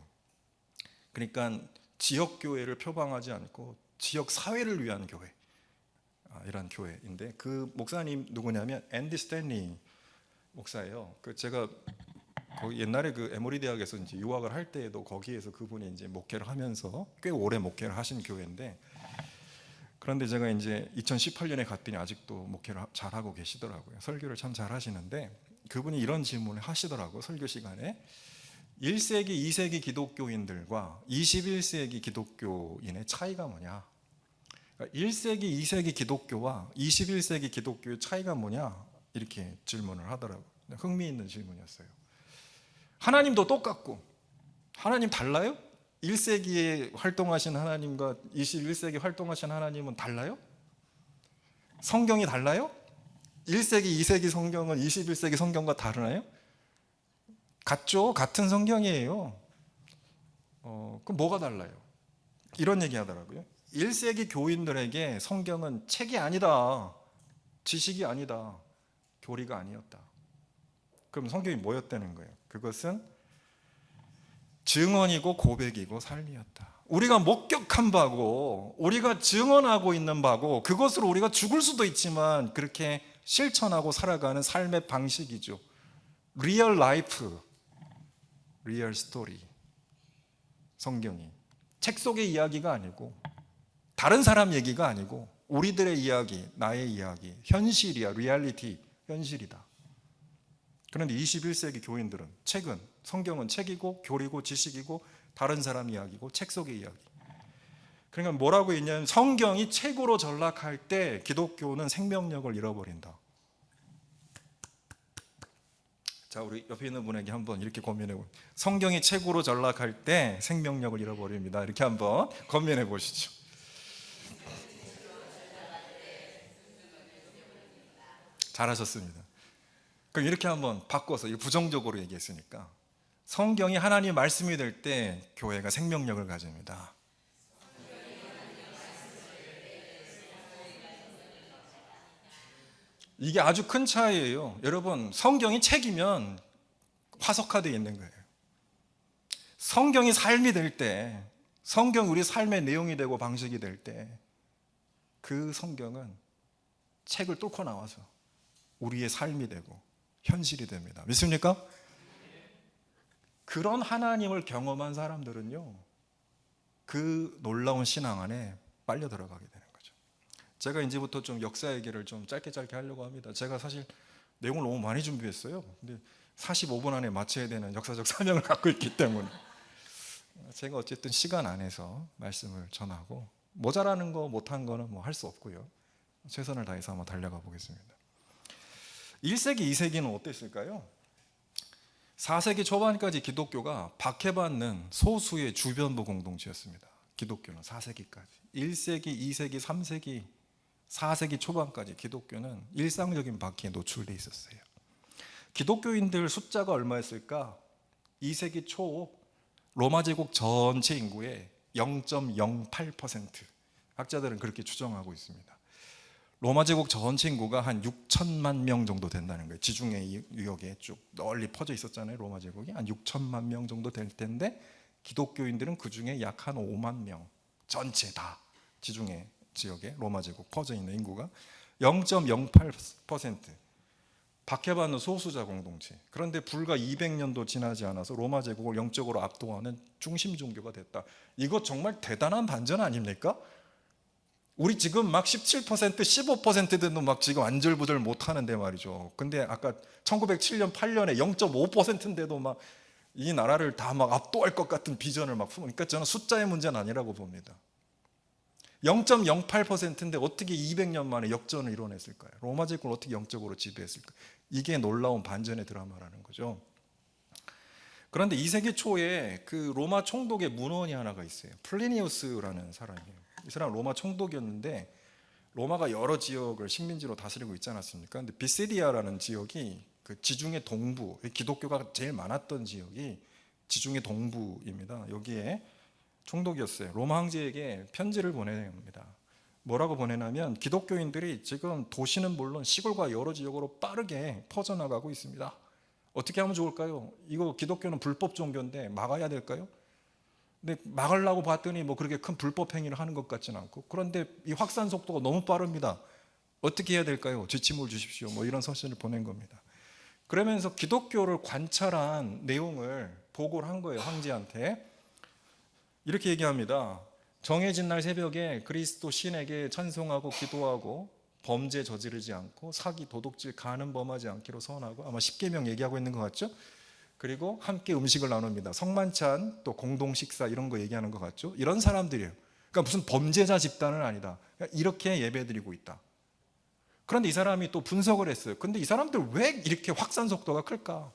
그러니까 지역 교회를 표방하지 않고 지역 사회를 위한 교회, 이런 교회인데, 그 목사님 누구냐면 앤디 스탠리 목사예요. 그 제가 거기 옛날에 그 에모리 대학에서 이제 유학을 할 때에도 거기에서 그분이 이제 목회를 하면서 꽤 오래 목회를 하신 교회인데, 그런데 제가 이제 2018년에 갔더니 아직도 목회를 잘 하고 계시더라고요. 설교를 참 잘 하시는데 그분이 이런 질문을 하시더라고요. 설교 시간에 1세기, 2세기 기독교인들과 21세기 기독교인의 차이가 뭐냐? 1세기, 2세기 기독교와 21세기 기독교의 차이가 뭐냐? 이렇게 질문을 하더라고요. 흥미있는 질문이었어요. 하나님도 똑같고 하나님 달라요? 1세기에 활동하신 하나님과 21세기 활동하신 하나님은 달라요? 성경이 달라요? 1세기, 2세기 성경은 21세기 성경과 다르나요? 같죠? 같은 성경이에요. 그럼 뭐가 달라요? 이런 얘기 하더라고요. 1세기 교인들에게 성경은 책이 아니다, 지식이 아니다, 교리가 아니었다. 그럼 성경이 뭐였다는 거예요? 그것은 증언이고 고백이고 삶이었다. 우리가 목격한 바고 우리가 증언하고 있는 바고 그것으로 우리가 죽을 수도 있지만 그렇게 실천하고 살아가는 삶의 방식이죠. 리얼 라이프, 리얼 스토리. 성경이 책 속의 이야기가 아니고 다른 사람 얘기가 아니고 우리들의 이야기, 나의 이야기, 현실이야. 리얼리티, 현실이다. 그런데 21세기 교인들은 책은, 성경은 책이고 교리고 지식이고 다른 사람 이야기고 책 속의 이야기. 그러니까 뭐라고 했냐면 성경이 책으로 전락할 때 기독교는 생명력을 잃어버린다. 자, 우리 옆에 있는 분에게 한번 이렇게 고민해 보세요. 성경이 책으로 전락할 때 생명력을 잃어버립니다. 이렇게 한번 고민해 보시죠. 잘하셨습니다. 그럼 이렇게 한번 바꿔서 부정적으로 얘기했으니까 성경이 하나님의 말씀이 될 때 교회가 생명력을 가집니다. 이게 아주 큰 차이예요. 여러분, 성경이 책이면 화석화되어 있는 거예요. 성경이 삶이 될 때, 성경 우리 삶의 내용이 되고 방식이 될 때 그 성경은 책을 뚫고 나와서 우리의 삶이 되고 현실이 됩니다. 믿습니까? 그런 하나님을 경험한 사람들은요, 그 놀라운 신앙 안에 빨려 들어가게 되는 거죠. 제가 이제부터 좀 역사 얘기를 좀 짧게 하려고 합니다. 제가 사실 내용을 너무 많이 준비했어요. 근데 45분 안에 마쳐야 되는 역사적 사명을 갖고 있기 때문에 제가 어쨌든 시간 안에서 말씀을 전하고 모자라는 거 못한 거는 뭐 할 수 없고요. 최선을 다해서 한번 달려가 보겠습니다. 1세기, 2세기는 어땠을까요? 4세기 초반까지 기독교가 박해받는 소수의 주변부 공동체였습니다. 기독교는 4세기까지. 1세기, 2세기, 3세기, 4세기 초반까지 기독교는 일상적인 박해에 노출되어 있었어요. 기독교인들 숫자가 얼마였을까? 2세기 초 로마 제국 전체 인구의 0.08%. 학자들은 그렇게 추정하고 있습니다. 로마 제국 전체 인구가 한 6천만 명 정도 된다는 거예요. 지중해 유역에 쭉 널리 퍼져 있었잖아요. 로마 제국이 한 6천만 명 정도 될 텐데 기독교인들은 그 중에 약 한 5만 명, 전체 다 지중해 지역에 로마 제국 퍼져 있는 인구가 0.08%, 박해받는 소수자 공동체. 그런데 불과 200년도 지나지 않아서 로마 제국을 영적으로 압도하는 중심 종교가 됐다. 이거 정말 대단한 반전 아닙니까? 우리 지금 막 17%, 15%대도 막 지금 안절부절 못하는데 말이죠. 근데 아까 1907년, 8년에 0.5%인데도 막 이 나라를 다 막 압도할 것 같은 비전을 막 품으니까 저는 숫자의 문제는 아니라고 봅니다. 0.08%인데 어떻게 200년 만에 역전을 이뤄냈을까요? 로마 제국을 어떻게 영적으로 지배했을까요? 이게 놀라운 반전의 드라마라는 거죠. 그런데 2세기 초에 그 로마 총독의 문헌이 하나가 있어요. 플리니우스라는 사람이에요. 이 사람은 로마 총독이었는데 로마가 여러 지역을 식민지로 다스리고 있지 않았습니까? 근데 비시디아라는 지역이 그 지중해 동부, 기독교가 제일 많았던 지역이 지중해 동부입니다. 여기에 총독이었어요. 로마 황제에게 편지를 보내냅니다. 뭐라고 보내냐면 기독교인들이 지금 도시는 물론 시골과 여러 지역으로 빠르게 퍼져나가고 있습니다. 어떻게 하면 좋을까요? 이거 기독교는 불법 종교인데 막아야 될까요? 근데 막으려고 봤더니 뭐 그렇게 큰 불법 행위를 하는 것 같지는 않고, 그런데 이 확산 속도가 너무 빠릅니다. 어떻게 해야 될까요? 지침을 주십시오. 뭐 이런 서신을 보낸 겁니다. 그러면서 기독교를 관찰한 내용을 보고를 한 거예요. 황제한테. 이렇게 얘기합니다. 정해진 날 새벽에 그리스도 신에게 찬송하고 기도하고 범죄 저지르지 않고 사기, 도둑질, 간음 범하지 않기로 선하고, 아마 10계명 얘기하고 있는 것 같죠? 그리고 함께 음식을 나눕니다. 성만찬, 또 공동 식사 이런 거 얘기하는 것 같죠? 이런 사람들이에요. 그러니까 무슨 범죄자 집단은 아니다. 이렇게 예배드리고 있다. 그런데 이 사람이 또 분석을 했어요. 근데 이 사람들 왜 이렇게 확산 속도가 클까?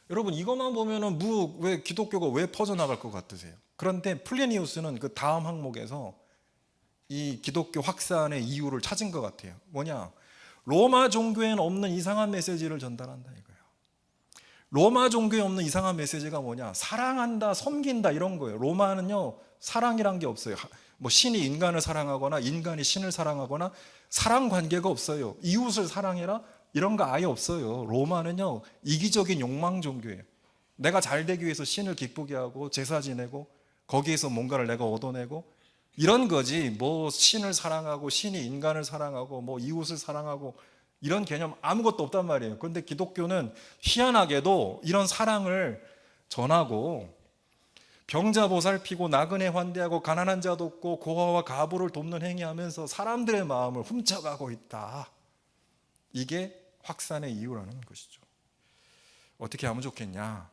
여러분 이것만 보면은 왜 기독교가 왜 퍼져나갈 것 같으세요? 그런데 플리니우스는 그 다음 항목에서 이 기독교 확산의 이유를 찾은 것 같아요. 뭐냐? 로마 종교에는 없는 이상한 메시지를 전달한다 이거예요. 로마 종교에 없는 이상한 메시지가 뭐냐? 사랑한다, 섬긴다 이런 거예요. 로마는요 사랑이란 게 없어요. 뭐 신이 인간을 사랑하거나 인간이 신을 사랑하거나 사랑 관계가 없어요. 이웃을 사랑해라 이런 거 아예 없어요. 로마는요 이기적인 욕망 종교예요. 내가 잘 되기 위해서 신을 기쁘게 하고 제사 지내고 거기에서 뭔가를 내가 얻어내고 이런 거지. 뭐 신을 사랑하고 신이 인간을 사랑하고 뭐 이웃을 사랑하고 이런 개념 아무것도 없단 말이에요. 그런데 기독교는 희한하게도 이런 사랑을 전하고 병자 보살피고 나그네 환대하고 가난한 자 돕고 고아와 가부를 돕는 행위하면서 사람들의 마음을 훔쳐가고 있다. 이게 확산의 이유라는 것이죠. 어떻게 하면 좋겠냐?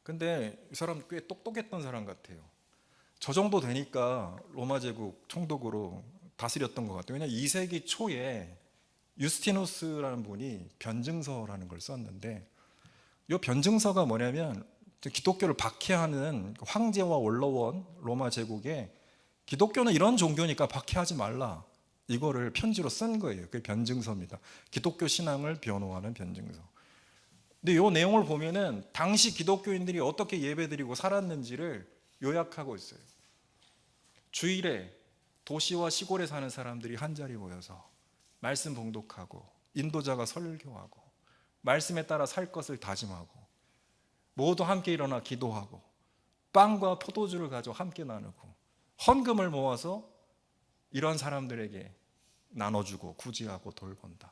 근데 이 사람 꽤 똑똑했던 사람 같아요. 저 정도 되니까 로마 제국 총독으로 다스렸던 것 같아요. 왜냐하면 2세기 초에 유스티누스라는 분이 변증서라는 걸 썼는데 이 변증서가 뭐냐면 기독교를 박해하는 황제와 원로원 로마 제국에 기독교는 이런 종교니까 박해하지 말라 이거를 편지로 쓴 거예요. 그게 변증서입니다. 기독교 신앙을 변호하는 변증서. 근데 이 내용을 보면은 당시 기독교인들이 어떻게 예배드리고 살았는지를 요약하고 있어요. 주일에 도시와 시골에 사는 사람들이 한자리 모여서 말씀 봉독하고 인도자가 설교하고 말씀에 따라 살 것을 다짐하고 모두 함께 일어나 기도하고 빵과 포도주를 가지고 함께 나누고 헌금을 모아서 이런 사람들에게 나눠주고 구제하고 돌본다.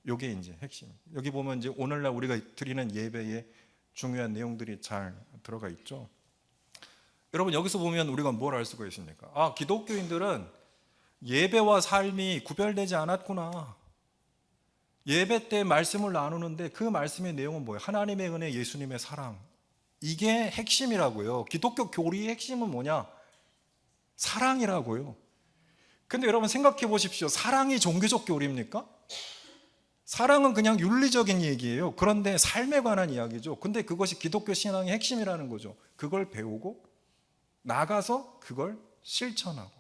이게 이제 핵심. 여기 보면 이제 오늘날 우리가 드리는 예배에 중요한 내용들이 잘 들어가 있죠. 여러분 여기서 보면 우리가 뭘 알 수가 있습니까? 아, 기독교인들은 예배와 삶이 구별되지 않았구나. 예배 때 말씀을 나누는데 그 말씀의 내용은 뭐예요? 하나님의 은혜, 예수님의 사랑. 이게 핵심이라고요. 기독교 교리의 핵심은 뭐냐? 사랑이라고요. 근데 여러분 생각해 보십시오. 사랑이 종교적 교리입니까? 사랑은 그냥 윤리적인 얘기예요. 그런데 삶에 관한 이야기죠. 근데 그것이 기독교 신앙의 핵심이라는 거죠. 그걸 배우고 나가서 그걸 실천하고.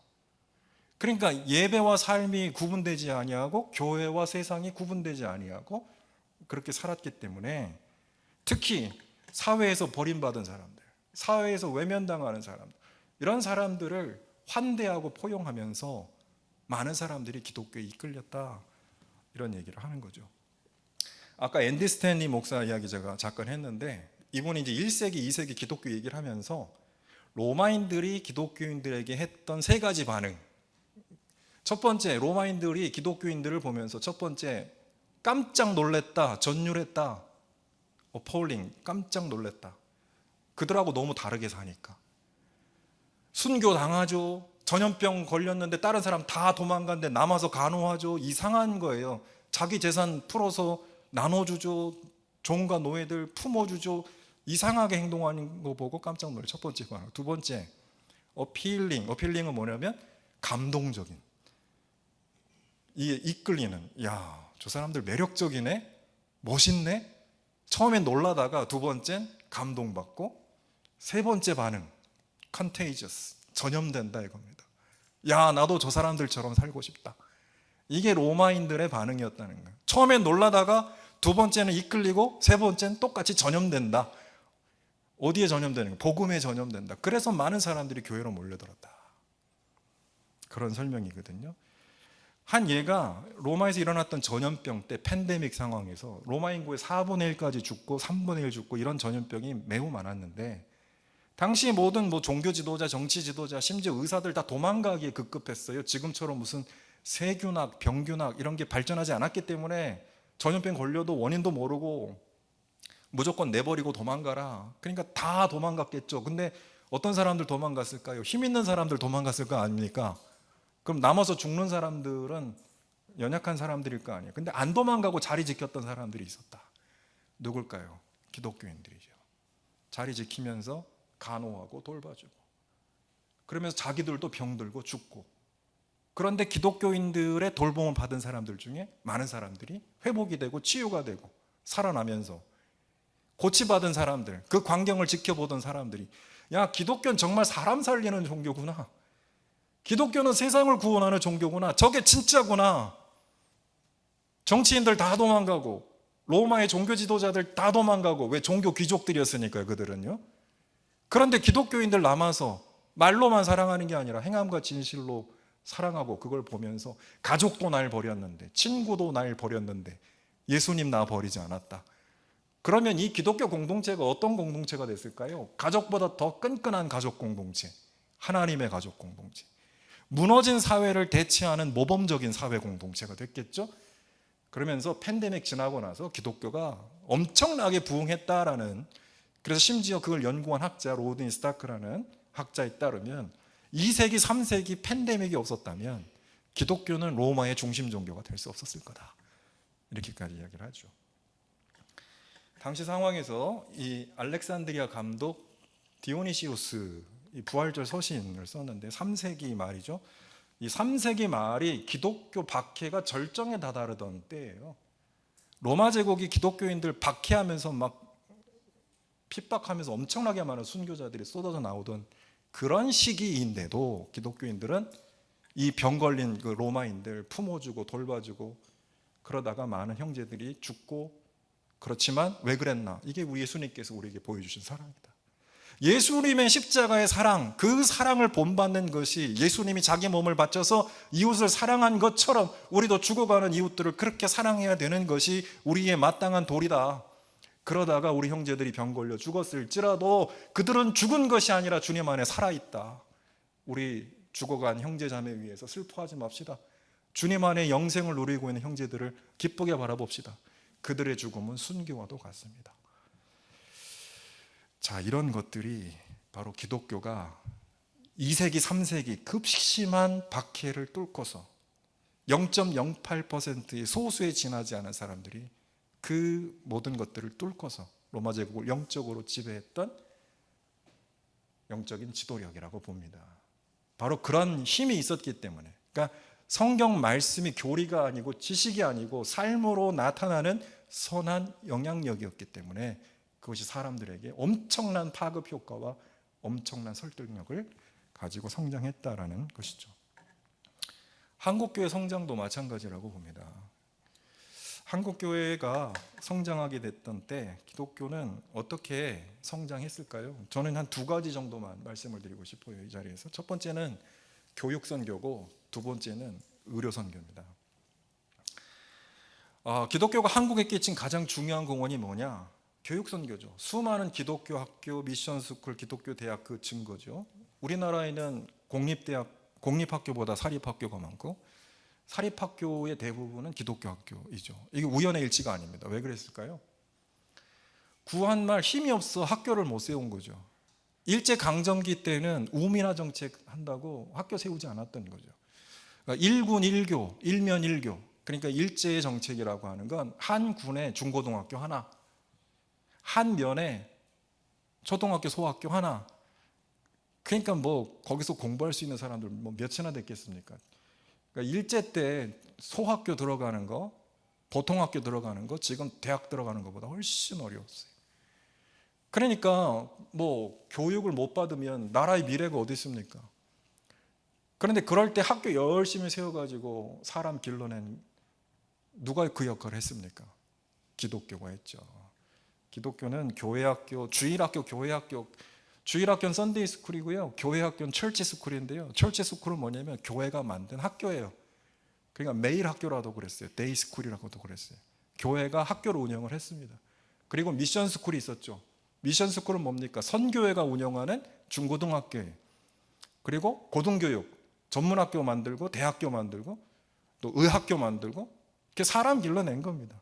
그러니까 예배와 삶이 구분되지 아니하고 교회와 세상이 구분되지 아니하고 그렇게 살았기 때문에 특히 사회에서 버림받은 사람들, 사회에서 외면당하는 사람들, 이런 사람들을 환대하고 포용하면서 많은 사람들이 기독교에 이끌렸다, 이런 얘기를 하는 거죠. 아까 앤디 스탠리 목사 이야기 제가 잠깐 했는데 이분이 이제 1세기, 2세기 기독교 얘기를 하면서 로마인들이 기독교인들에게 했던 세 가지 반응. 첫 번째, 로마인들이 기독교인들을 보면서 첫 번째, 깜짝 놀랬다, 전율했다. appalling, 깜짝 놀랬다. 그들하고 너무 다르게 사니까. 순교 당하죠. 전염병 걸렸는데 다른 사람 다 도망갔는데 남아서 간호하죠. 이상한 거예요. 자기 재산 풀어서 나눠주죠. 종과 노예들 품어주죠. 이상하게 행동하는 거 보고 깜짝 놀래요. 첫 번째 반응. 두 번째, 어필링은 뭐냐면 감동적인, 이게 이끌리는, 야, 저 사람들 매력적이네, 멋있네. 처음엔 놀라다가 두 번째는 감동받고, 세 번째 반응 contagious, 전염된다 이겁니다. 야, 나도 저 사람들처럼 살고 싶다. 이게 로마인들의 반응이었다는 거예요. 처음엔 놀라다가 두 번째는 이끌리고 세 번째는 똑같이 전염된다. 어디에 전염되는 거예요? 복음에 전염된다. 그래서 많은 사람들이 교회로 몰려들었다. 그런 설명이거든요. 한 예가 로마에서 일어났던 전염병 때 팬데믹 상황에서 로마 인구의 4분의 1까지 죽고 3분의 1 죽고 이런 전염병이 매우 많았는데 당시 모든 종교 지도자, 정치 지도자, 심지어 의사들 다 도망가기에 급급했어요. 지금처럼 무슨 세균학, 병균학 이런 게 발전하지 않았기 때문에 전염병 걸려도 원인도 모르고 무조건 내버리고 도망가라. 그러니까 다 도망갔겠죠. 근데 어떤 사람들 도망갔을까요? 힘 있는 사람들 도망갔을 거 아닙니까? 그럼 남아서 죽는 사람들은 연약한 사람들일 거 아니에요. 근데 안 도망가고 자리 지켰던 사람들이 있었다. 누굴까요? 기독교인들이죠. 자리 지키면서 간호하고 돌봐주고 그러면서 자기들도 병들고 죽고. 그런데 기독교인들의 돌봄을 받은 사람들 중에 많은 사람들이 회복이 되고 치유가 되고 살아나면서 고치받은 사람들, 그 광경을 지켜보던 사람들이, 야, 기독교는 정말 사람 살리는 종교구나, 기독교는 세상을 구원하는 종교구나, 저게 진짜구나. 정치인들 다 도망가고 로마의 종교 지도자들 다 도망가고, 왜? 종교 귀족들이었으니까요, 그들은요. 그런데 기독교인들 남아서 말로만 사랑하는 게 아니라 행함과 진실로 사랑하고, 그걸 보면서 가족도 날 버렸는데, 친구도 날 버렸는데 예수님 나 버리지 않았다. 그러면 이 기독교 공동체가 어떤 공동체가 됐을까요? 가족보다 더 끈끈한 가족 공동체, 하나님의 가족 공동체, 무너진 사회를 대체하는 모범적인 사회 공동체가 됐겠죠. 그러면서 팬데믹 지나고 나서 기독교가 엄청나게 부흥했다라는, 그래서 심지어 그걸 연구한 학자 로드니 스타크라는 학자에 따르면 2세기, 3세기 팬데믹이 없었다면 기독교는 로마의 중심 종교가 될 수 없었을 거다, 이렇게까지 이야기를 하죠. 당시 상황에서 이 알렉산드리아 감독 디오니시우스, 이 부활절 서신을 썼는데 3세기 말이죠. 이 3세기 말이 기독교 박해가 절정에 다다르던 때예요. 로마 제국이 기독교인들 박해하면서 막 핍박하면서 엄청나게 많은 순교자들이 쏟아져 나오던 그런 시기인데도 기독교인들은 이 병 걸린 그 로마인들 품어주고 돌봐주고, 그러다가 많은 형제들이 죽고, 그렇지만 왜 그랬나? 이게 우리 예수님께서 우리에게 보여주신 사랑이다. 예수님의 십자가의 사랑, 그 사랑을 본받는 것이, 예수님이 자기 몸을 바쳐서 이웃을 사랑한 것처럼 우리도 죽어가는 이웃들을 그렇게 사랑해야 되는 것이 우리의 마땅한 도리다. 그러다가 우리 형제들이 병 걸려 죽었을지라도 그들은 죽은 것이 아니라 주님 안에 살아있다. 우리 죽어간 형제 자매 위해서 슬퍼하지 맙시다. 주님 안에 영생을 누리고 있는 형제들을 기쁘게 바라봅시다. 그들의 죽음은 순교와도 같습니다. 자, 이런 것들이 바로 기독교가 2세기, 3세기 급심한 박해를 뚫고서 0.08%의 소수에 지나지 않은 사람들이 그 모든 것들을 뚫고서 로마 제국을 영적으로 지배했던 영적인 지도력이라고 봅니다. 바로 그런 힘이 있었기 때문에, 그러니까 성경 말씀이 교리가 아니고 지식이 아니고 삶으로 나타나는 선한 영향력이었기 때문에 그것이 사람들에게 엄청난 파급 효과와 엄청난 설득력을 가지고 성장했다라는 것이죠. 한국교회 성장도 마찬가지라고 봅니다. 한국교회가 성장하게 됐던 때 기독교는 어떻게 성장했을까요? 저는 한 두 가지 정도만 말씀을 드리고 싶어요, 이 자리에서. 첫 번째는 교육선교고, 두 번째는 의료선교입니다. 기독교가 한국에 끼친 가장 중요한 공헌이 뭐냐? 교육선교죠. 수많은 기독교 학교, 미션스쿨, 기독교 대학 그 증거죠. 우리나라에는 공립학교보다 사립학교가 많고, 사립학교의 대부분은 기독교 학교이죠. 이게 우연의 일치가 아닙니다. 왜 그랬을까요? 구한말 힘이 없어 학교를 못 세운 거죠. 일제강점기 때는 우민화 정책 한다고 학교 세우지 않았던 거죠. 그러니까 일군 일교, 일면 일교, 그러니까 일제의 정책이라고 하는 건 한 군에 중고등학교 하나, 한 면에 초등학교, 소학교 하나. 그러니까 뭐 거기서 공부할 수 있는 사람들 뭐 몇이나 됐겠습니까? 그러니까 일제 때 소학교 들어가는 거, 보통학교 들어가는 거, 지금 대학 들어가는 것보다 훨씬 어려웠어요. 그러니까 뭐 교육을 못 받으면 나라의 미래가 어디 있습니까? 그런데 그럴 때 학교 열심히 세워가지고 사람 길러낸, 누가 그 역할을 했습니까? 기독교가 했죠. 기독교는 교회학교, 주일학교, 교회학교, 주일학교는 썬데이 스쿨이고요, 교회학교는 철치 스쿨인데요, 철치 스쿨은 뭐냐면 교회가 만든 학교예요. 그러니까 매일 학교라도 그랬어요. 데이 스쿨이라고도 그랬어요. 교회가 학교를 운영을 했습니다. 그리고 미션 스쿨이 있었죠. 미션 스쿨은 뭡니까? 선교회가 운영하는 중고등학교예요. 그리고 고등교육, 전문학교 만들고, 대학교 만들고, 또 의학교 만들고, 이렇게 사람 길러낸 겁니다.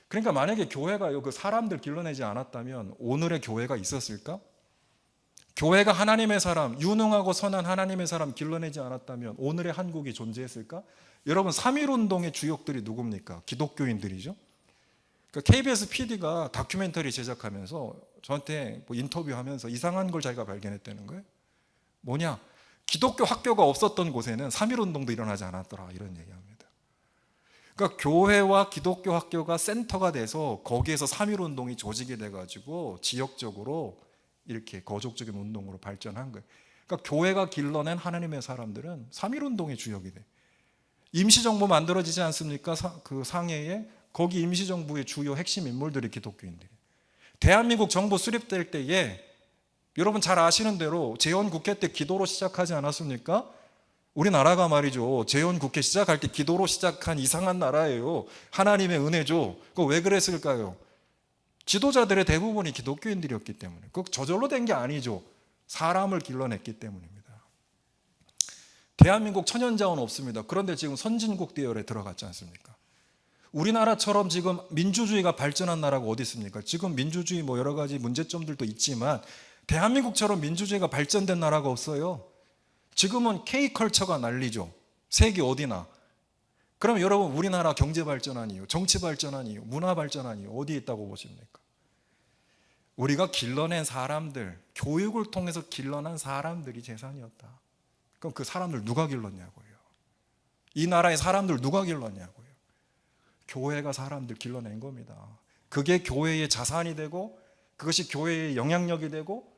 그러니까 만약에 교회가 그 사람들 길러내지 않았다면 오늘의 교회가 있었을까? 교회가 하나님의 사람, 유능하고 선한 하나님의 사람 길러내지 않았다면 오늘의 한국이 존재했을까? 여러분, 3.1운동의 주역들이 누굽니까? 기독교인들이죠. 그러니까 KBS PD가 다큐멘터리 제작하면서 저한테 뭐 인터뷰하면서 이상한 걸 자기가 발견했다는 거예요. 뭐냐? 기독교 학교가 없었던 곳에는 3.1운동도 일어나지 않았더라, 이런 얘기합니다. 그러니까 교회와 기독교 학교가 센터가 돼서 거기에서 3.1 운동이 조직이 돼가지고 지역적으로 이렇게 거족적인 운동으로 발전한 거예요. 그러니까 교회가 길러낸 하나님의 사람들은 3.1 운동의 주역이 돼. 임시정부 만들어지지 않습니까? 그 상해에 거기 임시정부의 주요 핵심 인물들이 기독교인들이에요. 대한민국 정부 수립될 때에 여러분 잘 아시는 대로 재헌국회 때 기도로 시작하지 않았습니까? 우리나라가 말이죠, 재헌국회 시작할 때 기도로 시작한 이상한 나라예요. 하나님의 은혜죠. 그거 왜 그랬을까요? 지도자들의 대부분이 기독교인들이었기 때문에. 그거 저절로 된 게 아니죠. 사람을 길러냈기 때문입니다. 대한민국 천연자원 없습니다. 그런데 지금 선진국 대열에 들어갔지 않습니까? 우리나라처럼 지금 민주주의가 발전한 나라가 어디 있습니까? 지금 민주주의 뭐 여러 가지 문제점들도 있지만 대한민국처럼 민주주의가 발전된 나라가 없어요. 지금은 K컬처가 난리죠. 세계 어디나. 그럼 여러분 우리나라 경제 발전한 이유, 정치 발전한 이유, 문화 발전한 이유 어디에 있다고 보십니까? 우리가 길러낸 사람들, 교육을 통해서 길러낸 사람들이 재산이었다. 그럼 그 사람들 누가 길렀냐고요? 이 나라의 사람들 누가 길렀냐고요? 교회가 사람들 길러낸 겁니다. 그게 교회의 자산이 되고 그것이 교회의 영향력이 되고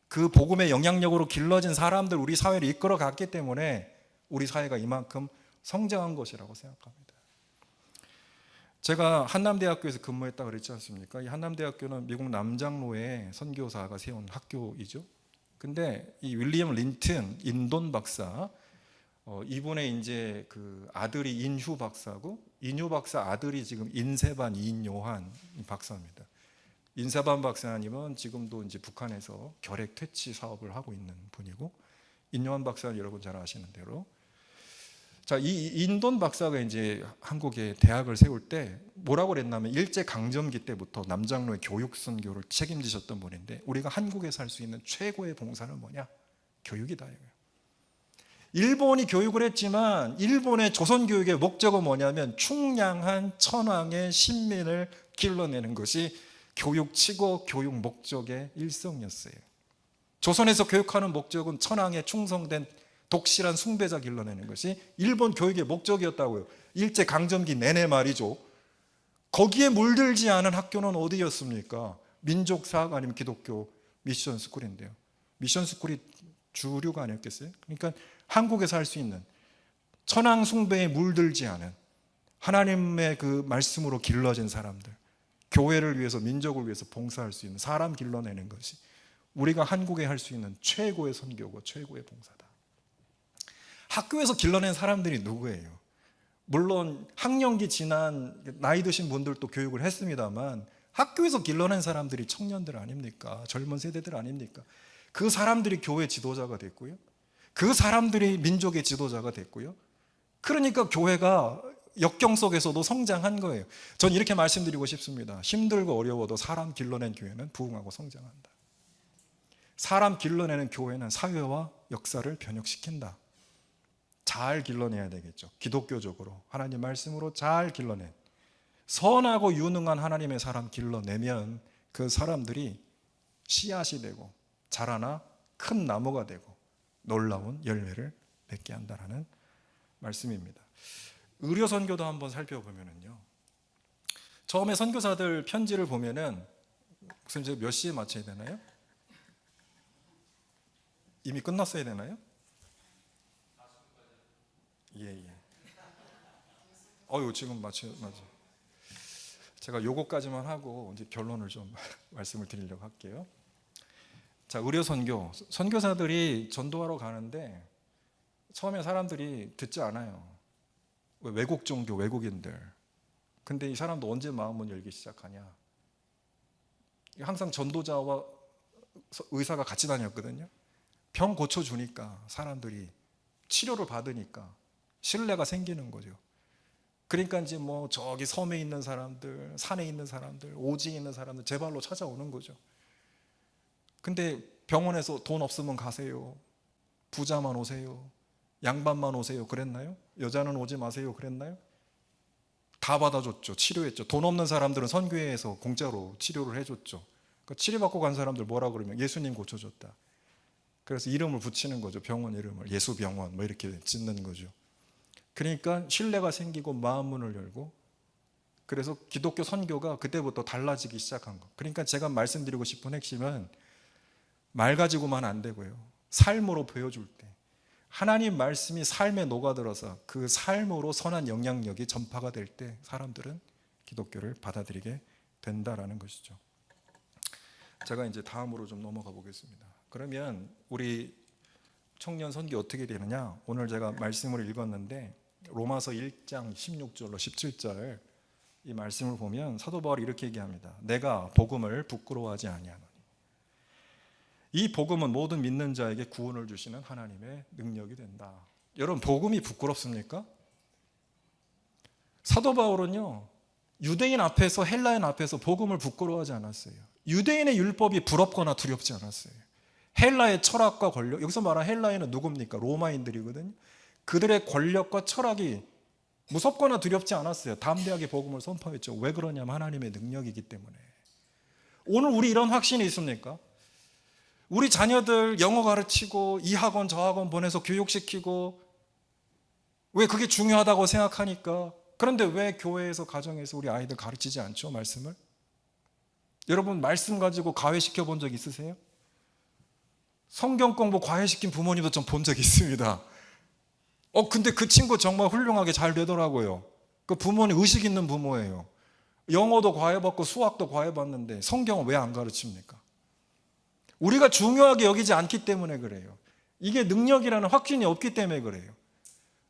그 복음의 영향력으로 길러진 사람들 우리 사회를 이끌어 갔기 때문에 우리 사회가 이만큼 성장한 것이라고 생각합니다. 제가 한남대학교에서 근무했다고 그랬지 않습니까? 이 한남대학교는 미국 남장로의 선교사가 세운 학교이죠. 근데 이 윌리엄 린튼 인돈 박사, 이분의 이제 그 아들이 인휴 박사고, 인휴 박사 아들이 지금 인세반 인요한 박사입니다. 인세반 박사님은 지금도 이제 북한에서 결핵 퇴치 사업을 하고 있는 분이고, 인요한 박사는 여러분 잘 아시는 대로. 자, 이 인돈 박사가 이제 한국에 대학을 세울 때 뭐라고 그랬냐면 일제 강점기 때부터 남장로의 교육 선교를 책임지셨던 분인데, 우리가 한국에서 할 수 있는 최고의 봉사는 뭐냐? 교육이다. 일본이 교육을 했지만 일본의 조선 교육의 목적은 뭐냐면 충량한 천황의 신민을 길러내는 것이 교육치고 교육 목적의 일성이었어요. 조선에서 교육하는 목적은 천황에 충성된 독실한 숭배자 길러내는 것이 일본 교육의 목적이었다고요. 일제 강점기 내내 말이죠. 거기에 물들지 않은 학교는 어디였습니까? 민족사학 아니면 기독교 미션 스쿨인데요. 미션 스쿨이 주류가 아니었겠어요? 그러니까 한국에서 할 수 있는 천황 숭배에 물들지 않은 하나님의 그 말씀으로 길러진 사람들, 교회를 위해서 민족을 위해서 봉사할 수 있는 사람 길러내는 것이 우리가 한국에 할 수 있는 최고의 선교고 최고의 봉사다. 학교에서 길러낸 사람들이 누구예요? 물론 학령기 지난 나이 드신 분들도 교육을 했습니다만 학교에서 길러낸 사람들이 청년들 아닙니까? 젊은 세대들 아닙니까? 그 사람들이 교회 지도자가 됐고요. 그 사람들이 민족의 지도자가 됐고요. 그러니까 교회가 역경 속에서도 성장한 거예요. 전 이렇게 말씀드리고 싶습니다. 힘들고 어려워도 사람 길러낸 교회는 부흥하고 성장한다. 사람 길러내는 교회는 사회와 역사를 변혁시킨다. 잘 길러내야 되겠죠. 기독교적으로 하나님 말씀으로 잘 길러낸 선하고 유능한 하나님의 사람 길러내면 그 사람들이 씨앗이 되고 자라나 큰 나무가 되고 놀라운 열매를 맺게 한다는 말씀입니다. 의료 선교도 한번 살펴보면요, 처음에 선교사들 편지를 보면은 목사님 제가 몇 시에 마쳐야 되나요? 이미 끝났어야 되나요? 예. 지금 맞죠. 제가 요거까지만 하고 이제 결론을 좀 말씀을 드리려고 할게요. 자, 의료 선교. 선교사들이 전도하러 가는데 처음에 사람들이 듣지 않아요. 외국 종교, 외국인들. 근데 이 사람도 언제 마음을 열기 시작하냐? 항상 전도자와 의사가 같이 다녔거든요. 병 고쳐주니까 사람들이 치료를 받으니까 신뢰가 생기는 거죠. 그러니까 이제 뭐 저기 섬에 있는 사람들, 산에 있는 사람들, 오지에 있는 사람들 제 발로 찾아오는 거죠. 근데 병원에서 돈 없으면 가세요. 부자만 오세요. 양반만 오세요. 그랬나요? 여자는 오지 마세요. 그랬나요? 다 받아줬죠. 치료했죠. 돈 없는 사람들은 선교회에서 공짜로 치료를 해줬죠. 그러니까 치료받고 간 사람들 뭐라 그러면 예수님 고쳐줬다. 그래서 이름을 붙이는 거죠. 병원 이름을 예수병원 뭐 이렇게 짓는 거죠. 그러니까 신뢰가 생기고 마음 문을 열고, 그래서 기독교 선교가 그때부터 달라지기 시작한 거. 그러니까 제가 말씀드리고 싶은 핵심은 말 가지고만 안 되고요, 삶으로 보여줄 때 하나님 말씀이 삶에 녹아들어서 그 삶으로 선한 영향력이 전파가 될 때 사람들은 기독교를 받아들이게 된다라는 것이죠. 제가 이제 다음으로 좀 넘어가 보겠습니다. 그러면 우리 청년 선교 어떻게 되느냐? 오늘 제가 말씀을 읽었는데 로마서 1장 16절로 17절 이 말씀을 보면 사도 바울이 이렇게 얘기합니다. 내가 복음을 부끄러워하지 아니하노니 이 복음은 모든 믿는 자에게 구원을 주시는 하나님의 능력이 된다. 여러분, 복음이 부끄럽습니까? 사도 바울은요, 유대인 앞에서 헬라인 앞에서 복음을 부끄러워하지 않았어요. 유대인의 율법이 부럽거나 두렵지 않았어요. 헬라의 철학과 권력, 여기서 말하는 헬라인은 누굽니까? 로마인들이거든요. 그들의 권력과 철학이 무섭거나 두렵지 않았어요. 담대하게 복음을 선포했죠. 왜 그러냐면 하나님의 능력이기 때문에. 오늘 우리 이런 확신이 있습니까? 우리 자녀들 영어 가르치고 이 학원 저 학원 보내서 교육시키고, 왜 그게 중요하다고 생각하니까. 그런데 왜 교회에서 가정에서 우리 아이들 가르치지 않죠? 말씀을. 여러분, 말씀 가지고 과외시켜 본 적 있으세요? 성경 공부 과외시킨 부모님도 좀 본 적 있습니다. 근데 그 친구 정말 훌륭하게 잘 되더라고요. 그 부모님 의식 있는 부모예요. 영어도 과외받고 수학도 과외받는데 성경은 왜 안 가르칩니까? 우리가 중요하게 여기지 않기 때문에 그래요. 이게 능력이라는 확신이 없기 때문에 그래요.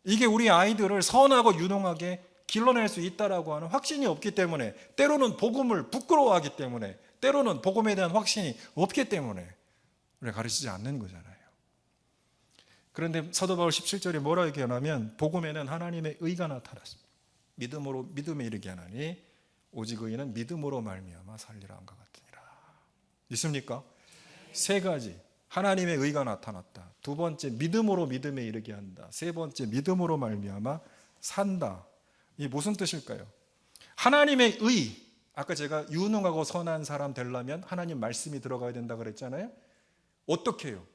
이게 우리 아이들을 선하고 유능하게 길러낼 수 있다라고 하는 확신이 없기 때문에, 때로는 복음을 부끄러워하기 때문에, 때로는 복음에 대한 확신이 없기 때문에 우리가 가르치지 않는 거잖아요. 그런데 사도 바울 17절에 뭐라 얘기하냐면 복음에는 하나님의 의가 나타났습니다. 믿음에 이르게 하나니 오직 의인은 믿음으로 말미암아 살리라 한것 같으니라. 믿습니까? 세 가지. 하나님의 의가 나타났다. 두 번째, 믿음으로 믿음에 이르게 한다. 세 번째, 믿음으로 말미암아 산다. 이게 무슨 뜻일까요? 하나님의 의, 아까 제가 유능하고 선한 사람 되려면 하나님 말씀이 들어가야 된다 그랬잖아요. 어떻게 해요?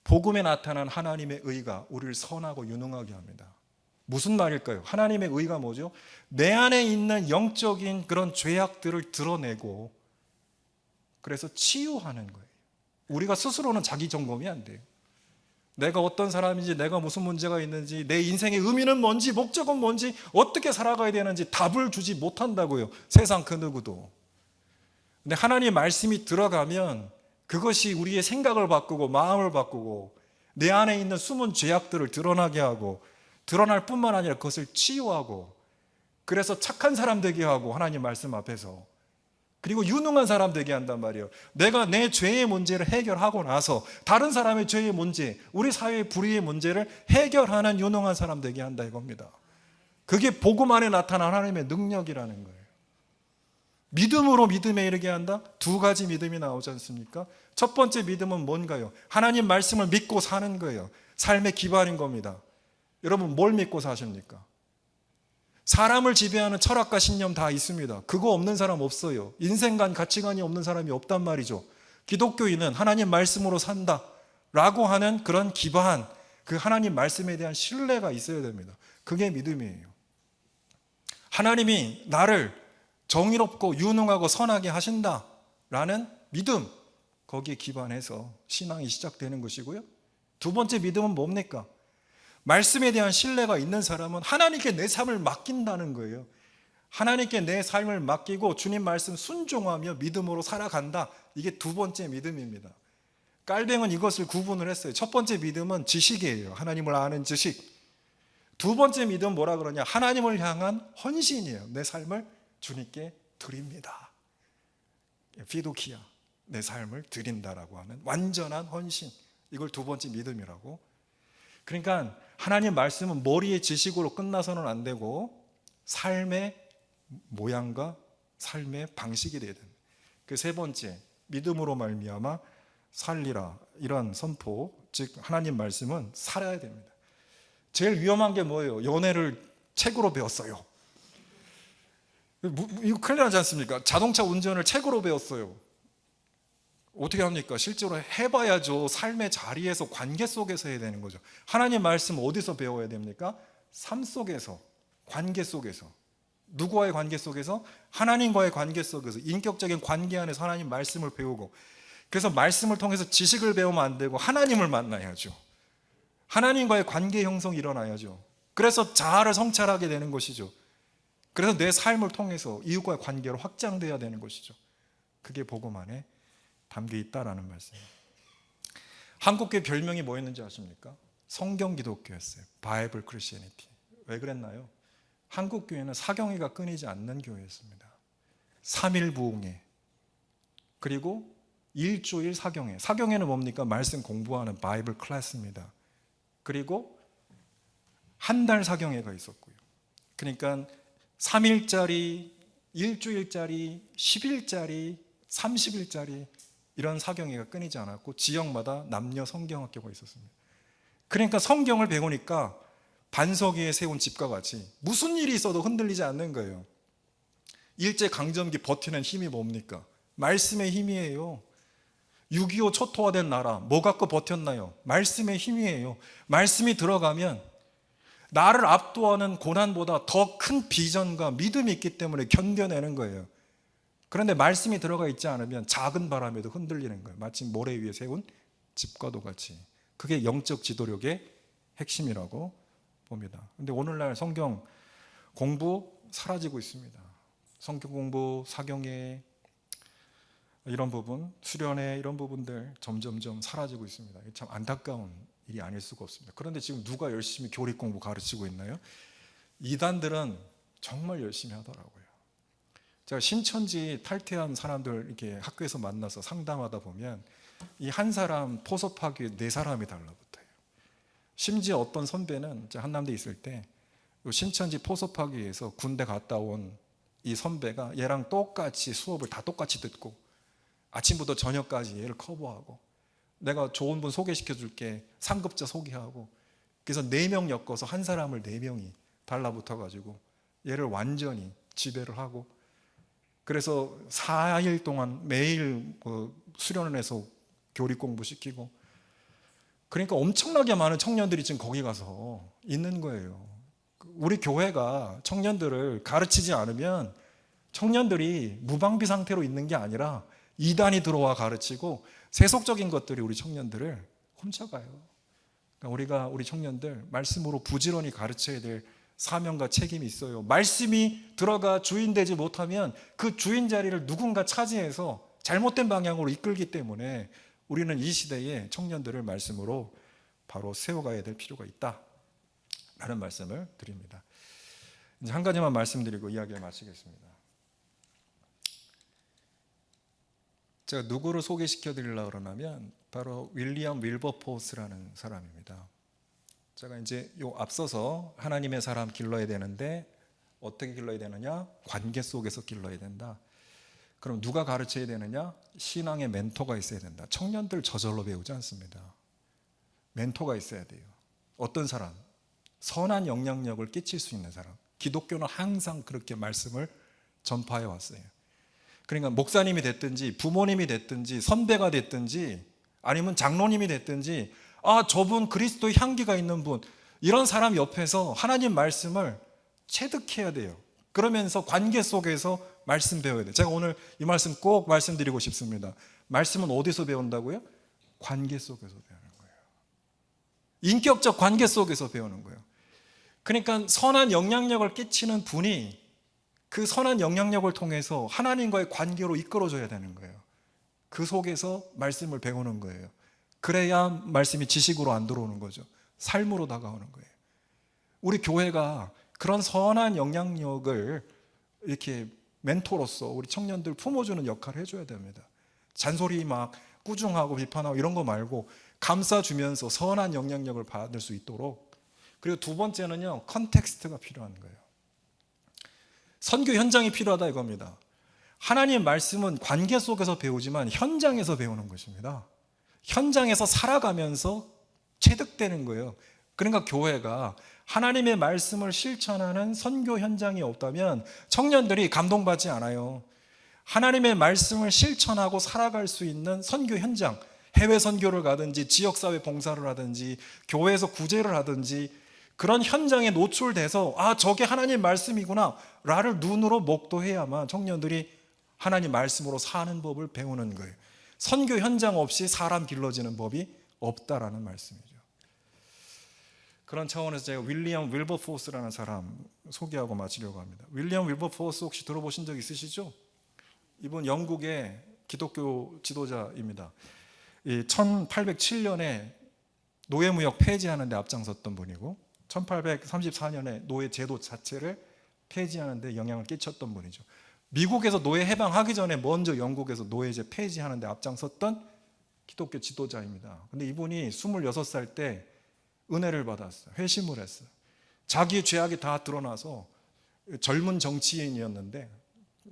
복음에 나타난 하나님의 의가 우리를 선하고 유능하게 합니다. 무슨 말일까요? 하나님의 의가 뭐죠? 내 안에 있는 영적인 그런 죄악들을 드러내고, 그래서 치유하는 거예요. 우리가 스스로는 자기 점검이 안 돼요. 내가 어떤 사람인지, 내가 무슨 문제가 있는지, 내 인생의 의미는 뭔지, 목적은 뭔지, 어떻게 살아가야 되는지 답을 주지 못한다고요. 세상 그 누구도. 근데 하나님의 말씀이 들어가면 그것이 우리의 생각을 바꾸고 마음을 바꾸고 내 안에 있는 숨은 죄악들을 드러나게 하고, 드러날 뿐만 아니라 그것을 치유하고, 그래서 착한 사람 되게 하고, 하나님 말씀 앞에서, 그리고 유능한 사람 되게 한단 말이에요. 내가 내 죄의 문제를 해결하고 나서 다른 사람의 죄의 문제, 우리 사회의 불의의 문제를 해결하는 유능한 사람 되게 한다 이겁니다. 그게 복음 안에 나타난 하나님의 능력이라는 거예요. 믿음으로 믿음에 이르게 한다? 두 가지 믿음이 나오지 않습니까? 첫 번째 믿음은 뭔가요? 하나님 말씀을 믿고 사는 거예요. 삶의 기반인 겁니다. 여러분, 뭘 믿고 사십니까? 사람을 지배하는 철학과 신념 다 있습니다. 그거 없는 사람 없어요. 인생관, 가치관이 없는 사람이 없단 말이죠. 기독교인은 하나님 말씀으로 산다 라고 하는 그런 기반, 그 하나님 말씀에 대한 신뢰가 있어야 됩니다. 그게 믿음이에요. 하나님이 나를 정의롭고 유능하고 선하게 하신다라는 믿음, 거기에 기반해서 신앙이 시작되는 것이고요. 두 번째 믿음은 뭡니까? 말씀에 대한 신뢰가 있는 사람은 하나님께 내 삶을 맡긴다는 거예요. 하나님께 내 삶을 맡기고 주님 말씀 순종하며 믿음으로 살아간다. 이게 두 번째 믿음입니다. 깔뱅은 이것을 구분을 했어요. 첫 번째 믿음은 지식이에요. 하나님을 아는 지식. 두 번째 믿음은 뭐라 그러냐? 하나님을 향한 헌신이에요. 내 삶을 주님께 드립니다. 피도키아, 내 삶을 드린다라고 하는 완전한 헌신. 이걸 두 번째 믿음이라고. 그러니까 하나님 말씀은 머리의 지식으로 끝나서는 안 되고 삶의 모양과 삶의 방식이 되어야 됩니다. 그 세 번째, 믿음으로 말미암아 살리라, 이런 선포, 즉 하나님 말씀은 살아야 됩니다. 제일 위험한 게 뭐예요? 연애를 책으로 배웠어요. 이거 큰일 나지 않습니까? 자동차 운전을 책으로 배웠어요. 어떻게 합니까? 실제로 해봐야죠. 삶의 자리에서, 관계 속에서 해야 되는 거죠. 하나님 말씀 어디서 배워야 됩니까? 삶 속에서, 관계 속에서, 누구와의 관계 속에서? 하나님과의 관계 속에서, 인격적인 관계 안에서 하나님 말씀을 배우고, 그래서 말씀을 통해서 지식을 배우면 안 되고 하나님을 만나야죠. 하나님과의 관계 형성이 일어나야죠. 그래서 자아를 성찰하게 되는 것이죠. 그래서 내 삶을 통해서 이웃과의 관계로 확장되어야 되는 것이죠. 그게 복음 안에 담겨 있다라는 말씀이에요. 한국교회 별명이 뭐였는지 아십니까? 성경 기독교였어요. 바이블 크리스티애니티. 왜 그랬나요? 한국교회는 사경회가 끊이지 않는 교회였습니다. 3일 부흥회, 그리고 일주일 사경회. 사경회는 뭡니까? 말씀 공부하는 바이블 클래스입니다. 그리고 한 달 사경회가 있었고요. 그러니까 3일짜리, 일주일짜리, 10일짜리, 30일짜리 이런 사경회가 끊이지 않았고 지역마다 남녀 성경학교가 있었습니다. 그러니까 성경을 배우니까 반석 위에 세운 집과 같이 무슨 일이 있어도 흔들리지 않는 거예요. 일제강점기 버티는 힘이 뭡니까? 말씀의 힘이에요. 6.25 초토화된 나라 뭐 갖고 버텼나요? 말씀의 힘이에요. 말씀이 들어가면 나를 압도하는 고난보다 더 큰 비전과 믿음이 있기 때문에 견뎌내는 거예요. 그런데 말씀이 들어가 있지 않으면 작은 바람에도 흔들리는 거예요. 마치 모래 위에 세운 집과도 같이. 그게 영적 지도력의 핵심이라고 봅니다. 그런데 오늘날 성경 공부 사라지고 있습니다. 성경 공부, 사경회 이런 부분, 수련회 이런 부분들 점점점 사라지고 있습니다. 참 안타까운 일이 아닐 수가 없습니다. 그런데 지금 누가 열심히 교리 공부 가르치고 있나요? 이단들은 정말 열심히 하더라고요. 제가 신천지 탈퇴한 사람들 이렇게 학교에서 만나서 상담하다 보면 이 한 사람 포섭하기에 4사람이 달라붙어요. 심지어 어떤 선배는 한남대에 있을 때 신천지 포섭하기 위해서 군대 갔다 온 이 선배가 얘랑 똑같이 수업을 다 똑같이 듣고 아침부터 저녁까지 얘를 커버하고 내가 좋은 분 소개시켜 줄게 상급자 소개하고 그래서 4명 엮어서 한 사람을 4명이 달라붙어 가지고 얘를 완전히 지배를 하고 그래서 4일 동안 매일 수련을 해서 교리 공부시키고 그러니까 엄청나게 많은 청년들이 지금 거기 가서 있는 거예요. 우리 교회가 청년들을 가르치지 않으면 청년들이 무방비 상태로 있는 게 아니라 이단이 들어와 가르치고 세속적인 것들이 우리 청년들을 훔쳐가요. 그러니까 우리 청년들 말씀으로 부지런히 가르쳐야 될 사명과 책임이 있어요. 말씀이 들어가 주인 되지 못하면 그 주인 자리를 누군가 차지해서 잘못된 방향으로 이끌기 때문에 우리는 이 시대에 청년들을 말씀으로 바로 세워가야 될 필요가 있다라는 말씀을 드립니다. 이제 한 가지만 말씀드리고 이야기를 마치겠습니다. 제가 누구를 소개시켜 드리려고 그러냐면 바로 윌리엄 윌버포스라는 사람입니다. 제가 이제 앞서서 하나님의 사람 길러야 되는데 어떻게 길러야 되느냐? 관계 속에서 길러야 된다. 그럼 누가 가르쳐야 되느냐? 신앙의 멘토가 있어야 된다. 청년들 저절로 배우지 않습니다. 멘토가 있어야 돼요. 어떤 사람? 선한 영향력을 끼칠 수 있는 사람. 기독교는 항상 그렇게 말씀을 전파해 왔어요. 그러니까 목사님이 됐든지 부모님이 됐든지 선배가 됐든지 아니면 장로님이 됐든지 저분 그리스도의 향기가 있는 분 이런 사람 옆에서 하나님 말씀을 체득해야 돼요. 그러면서 관계 속에서 말씀 배워야 돼요. 제가 오늘 이 말씀 꼭 말씀드리고 싶습니다. 말씀은 어디서 배운다고요? 관계 속에서 배우는 거예요. 인격적 관계 속에서 배우는 거예요. 그러니까 선한 영향력을 끼치는 분이 그 선한 영향력을 통해서 하나님과의 관계로 이끌어줘야 되는 거예요. 그 속에서 말씀을 배우는 거예요. 그래야 말씀이 지식으로 안 들어오는 거죠. 삶으로 다가오는 거예요. 우리 교회가 그런 선한 영향력을 이렇게 멘토로서 우리 청년들 품어주는 역할을 해줘야 됩니다. 잔소리 막 꾸중하고 비판하고 이런 거 말고 감싸주면서 선한 영향력을 받을 수 있도록. 그리고 두 번째는요, 컨텍스트가 필요한 거예요. 선교 현장이 필요하다 이겁니다. 하나님의 말씀은 관계 속에서 배우지만 현장에서 배우는 것입니다. 현장에서 살아가면서 체득되는 거예요. 그러니까 교회가 하나님의 말씀을 실천하는 선교 현장이 없다면 청년들이 감동받지 않아요. 하나님의 말씀을 실천하고 살아갈 수 있는 선교 현장, 해외 선교를 가든지 지역사회 봉사를 하든지 교회에서 구제를 하든지 그런 현장에 노출돼서 저게 하나님 말씀이구나 라를 눈으로 목도해야만 청년들이 하나님 말씀으로 사는 법을 배우는 거예요. 선교 현장 없이 사람 길러지는 법이 없다라는 말씀이죠. 그런 차원에서 제가 윌리엄 윌버포스라는 사람 소개하고 마치려고 합니다. 윌리엄 윌버포스 혹시 들어보신 적 있으시죠? 이분 영국의 기독교 지도자입니다. 1807년에 노예무역 폐지하는 데 앞장섰던 분이고 1834년에 노예 제도 자체를 폐지하는 데 영향을 끼쳤던 분이죠. 미국에서 노예 해방하기 전에 먼저 영국에서 노예제 폐지하는 데 앞장섰던 기독교 지도자입니다. 근데 이분이 26살 때 은혜를 받았어요. 회심을 했어요. 자기의 죄악이 다 드러나서 젊은 정치인이었는데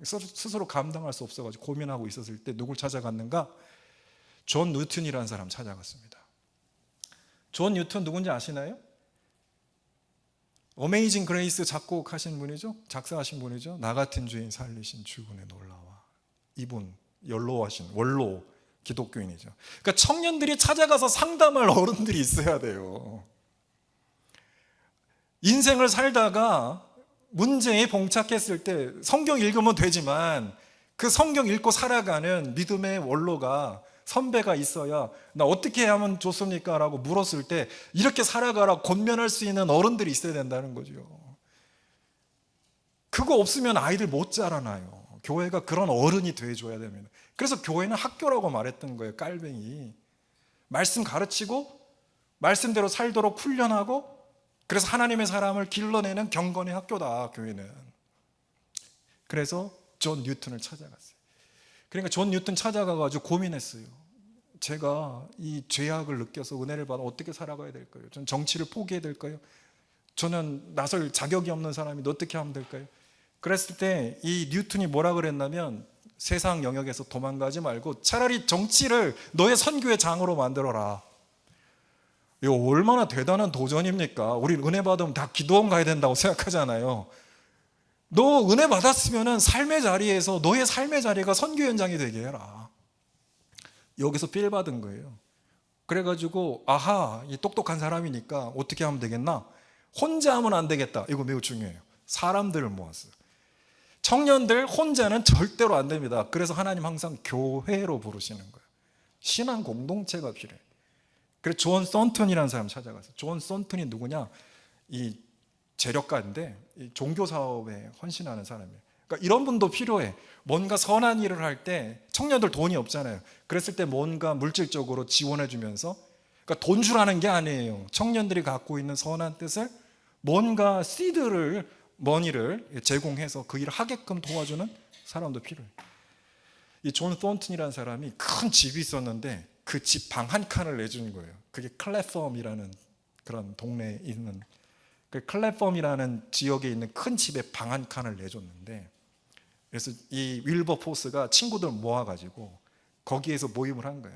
스스로 감당할 수 없어가지고 고민하고 있었을 때 누굴 찾아갔는가? 존 뉴턴이라는 사람 찾아갔습니다. 존 뉴턴 누군지 아시나요? 어메이징 그레이스 작곡하신 분이죠. 작사하신 분이죠. 나 같은 죄인 살리신 주군의 놀라와. 이분 연로하신 원로 기독교인이죠. 그러니까 청년들이 찾아가서 상담할 어른들이 있어야 돼요. 인생을 살다가 문제에 봉착했을 때 성경 읽으면 되지만 그 성경 읽고 살아가는 믿음의 원로가 선배가 있어야 나 어떻게 하면 좋습니까? 라고 물었을 때 이렇게 살아가라 권면할 수 있는 어른들이 있어야 된다는 거죠. 그거 없으면 아이들 못 자라나요. 교회가 그런 어른이 돼줘야 됩니다. 그래서 교회는 학교라고 말했던 거예요. 깔뱅이 말씀 가르치고 말씀대로 살도록 훈련하고 그래서 하나님의 사람을 길러내는 경건의 학교다 교회는. 그래서 존 뉴턴을 찾아갔어요. 그러니까 존 뉴턴 찾아가가지고 고민했어요. 제가 이 죄악을 느껴서 은혜를 받아 어떻게 살아가야 될까요? 저는 정치를 포기해야 될까요? 저는 나설 자격이 없는 사람인데 어떻게 하면 될까요? 그랬을 때 이 뉴턴이 뭐라 그랬냐면 세상 영역에서 도망가지 말고 차라리 정치를 너의 선교의 장으로 만들어라. 이거 얼마나 대단한 도전입니까? 우리 은혜 받으면 다 기도원 가야 된다고 생각하잖아요. 너 은혜 받았으면 삶의 자리에서 너의 삶의 자리가 선교 현장이 되게 해라. 여기서 필 받은 거예요. 그래가지고 이 똑똑한 사람이니까 어떻게 하면 되겠나? 혼자 하면 안 되겠다. 이거 매우 중요해요. 사람들을 모았어요. 청년들 혼자는 절대로 안 됩니다. 그래서 하나님 항상 교회로 부르시는 거예요. 신앙 공동체가 필요해요. 그래서 존 썬턴이라는 사람 찾아갔어요. 존 썬턴이 누구냐? 이 재력가인데 이 종교 사업에 헌신하는 사람이에요. 그러니까 이런 분도 필요해. 뭔가 선한 일을 할 때 청년들 돈이 없잖아요. 그랬을 때 뭔가 물질적으로 지원해 주면서 그러니까 돈 주라는 게 아니에요. 청년들이 갖고 있는 선한 뜻을 뭔가 시드를 머니를 제공해서 그 일을 하게끔 도와주는 사람도 필요해요. 이 존 썬턴이라는 사람이 큰 집이 있었는데 그 집 방 한 칸을 내주는 거예요. 그게 클래펌이라는 그런 동네에 있는 그 클래펌이라는 지역에 있는 큰 집에 방 한 칸을 내줬는데 그래서 이 윌버포스가 친구들 모아가지고 거기에서 모임을 한 거야.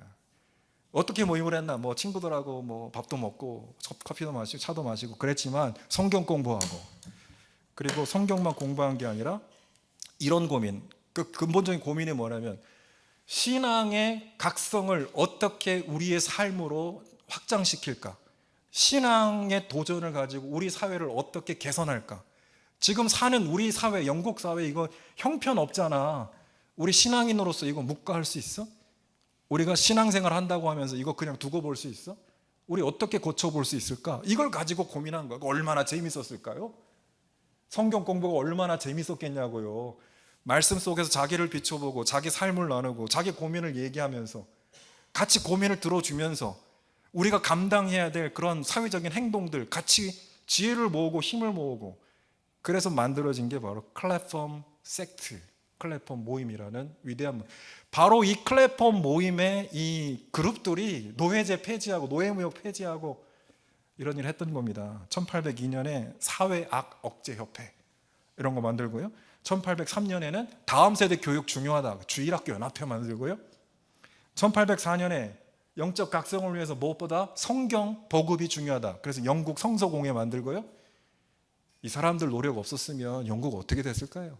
어떻게 모임을 했나? 뭐 친구들하고 뭐 밥도 먹고 커피도 마시고 차도 마시고 그랬지만 성경 공부하고 그리고 성경만 공부한 게 아니라 이런 고민, 그 근본적인 고민이 뭐냐면 신앙의 각성을 어떻게 우리의 삶으로 확장시킬까? 신앙의 도전을 가지고 우리 사회를 어떻게 개선할까? 지금 사는 우리 사회, 영국 사회 이거 형편없잖아. 우리 신앙인으로서 이거 묵과할 수 있어? 우리가 신앙생활 한다고 하면서 이거 그냥 두고 볼 수 있어? 우리 어떻게 고쳐볼 수 있을까? 이걸 가지고 고민한 거야. 얼마나 재밌었을까요? 성경 공부가 얼마나 재밌었겠냐고요. 말씀 속에서 자기를 비춰보고 자기 삶을 나누고 자기 고민을 얘기하면서 같이 고민을 들어주면서 우리가 감당해야 될 그런 사회적인 행동들 같이 지혜를 모으고 힘을 모으고 그래서 만들어진 게 바로 클래펌 섹트, 클래펌 모임이라는 위대한 모임. 바로 이 클래펌 모임의 이 그룹들이 노예제 폐지하고 노예무역 폐지하고 이런 일을 했던 겁니다. 1802년에 사회악 억제협회 이런 거 만들고요. 1803년에는 다음 세대 교육 중요하다. 주일학교 연합회 만들고요. 1804년에 영적 각성을 위해서 무엇보다 성경 보급이 중요하다. 그래서 영국 성서공회 만들고요. 이 사람들 노력 없었으면 영국 어떻게 됐을까요?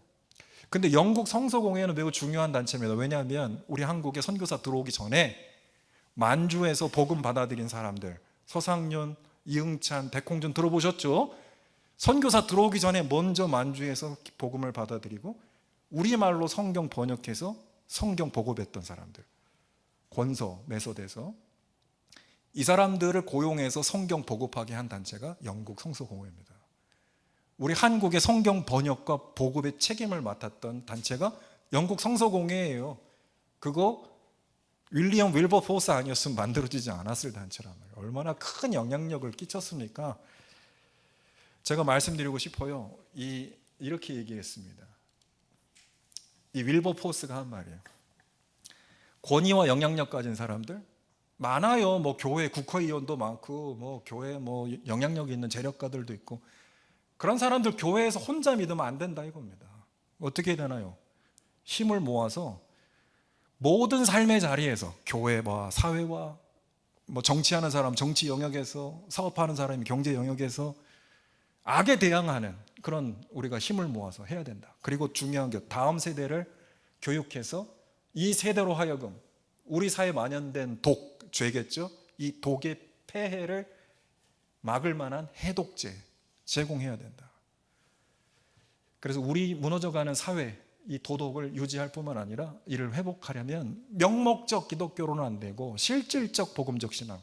근데 영국 성서공회는 매우 중요한 단체입니다. 왜냐하면 우리 한국에 선교사 들어오기 전에 만주에서 복음 받아들인 사람들, 서상윤, 이응찬, 백홍준 들어보셨죠? 선교사 들어오기 전에 먼저 만주에서 복음을 받아들이고 우리말로 성경 번역해서 성경 보급했던 사람들, 권서, 메소드에서 이 사람들을 고용해서 성경 보급하게 한 단체가 영국 성서공회입니다. 우리 한국의 성경 번역과 보급의 책임을 맡았던 단체가 영국 성서공회예요. 그거 윌리엄 윌버포스 아니었으면 만들어지지 않았을 단체란 말이에요. 얼마나 큰 영향력을 끼쳤습니까? 제가 말씀드리고 싶어요. 이렇게 얘기했습니다. 이 윌버포스가 한 말이에요. 권위와 영향력 가진 사람들 많아요. 뭐 교회 국회의원도 많고, 뭐 교회 뭐 영향력 있는 재력가들도 있고, 그런 사람들 교회에서 혼자 믿으면 안 된다 이겁니다. 어떻게 해야 되나요? 힘을 모아서 모든 삶의 자리에서 교회와 사회와 뭐 정치하는 사람 정치 영역에서, 사업하는 사람이 경제 영역에서 악에 대항하는 그런 우리가 힘을 모아서 해야 된다. 그리고 중요한 게 다음 세대를 교육해서 이 세대로 하여금 우리 사회에 만연된 독, 죄겠죠? 이 독의 폐해를 막을 만한 해독제 제공해야 된다. 그래서 우리 무너져가는 사회, 이 도덕을 유지할 뿐만 아니라 이를 회복하려면 명목적 기독교로는 안 되고 실질적 복음적 신앙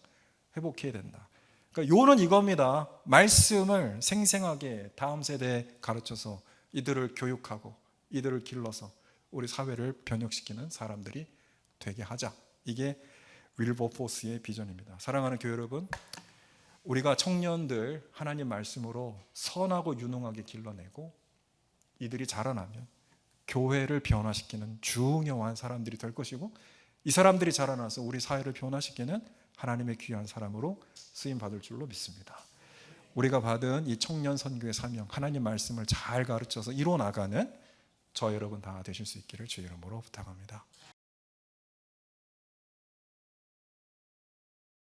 회복해야 된다. 그러니까 요는 이겁니다. 말씀을 생생하게 다음 세대에 가르쳐서 이들을 교육하고 이들을 길러서 우리 사회를 변혁시키는 사람들이 되게 하자. 이게 윌버포스의 비전입니다. 사랑하는 교회 여러분, 우리가 청년들 하나님 말씀으로 선하고 유능하게 길러내고 이들이 자라나면 교회를 변화시키는 중요한 사람들이 될 것이고, 이 사람들이 자라나서 우리 사회를 변화시키는 하나님의 귀한 사람으로 쓰임 받을 줄로 믿습니다. 우리가 받은 이 청년 선교의 사명, 하나님 말씀을 잘 가르쳐서 이뤄 나가는 저 여러분 다 되실 수 있기를 주의 이름으로 부탁합니다.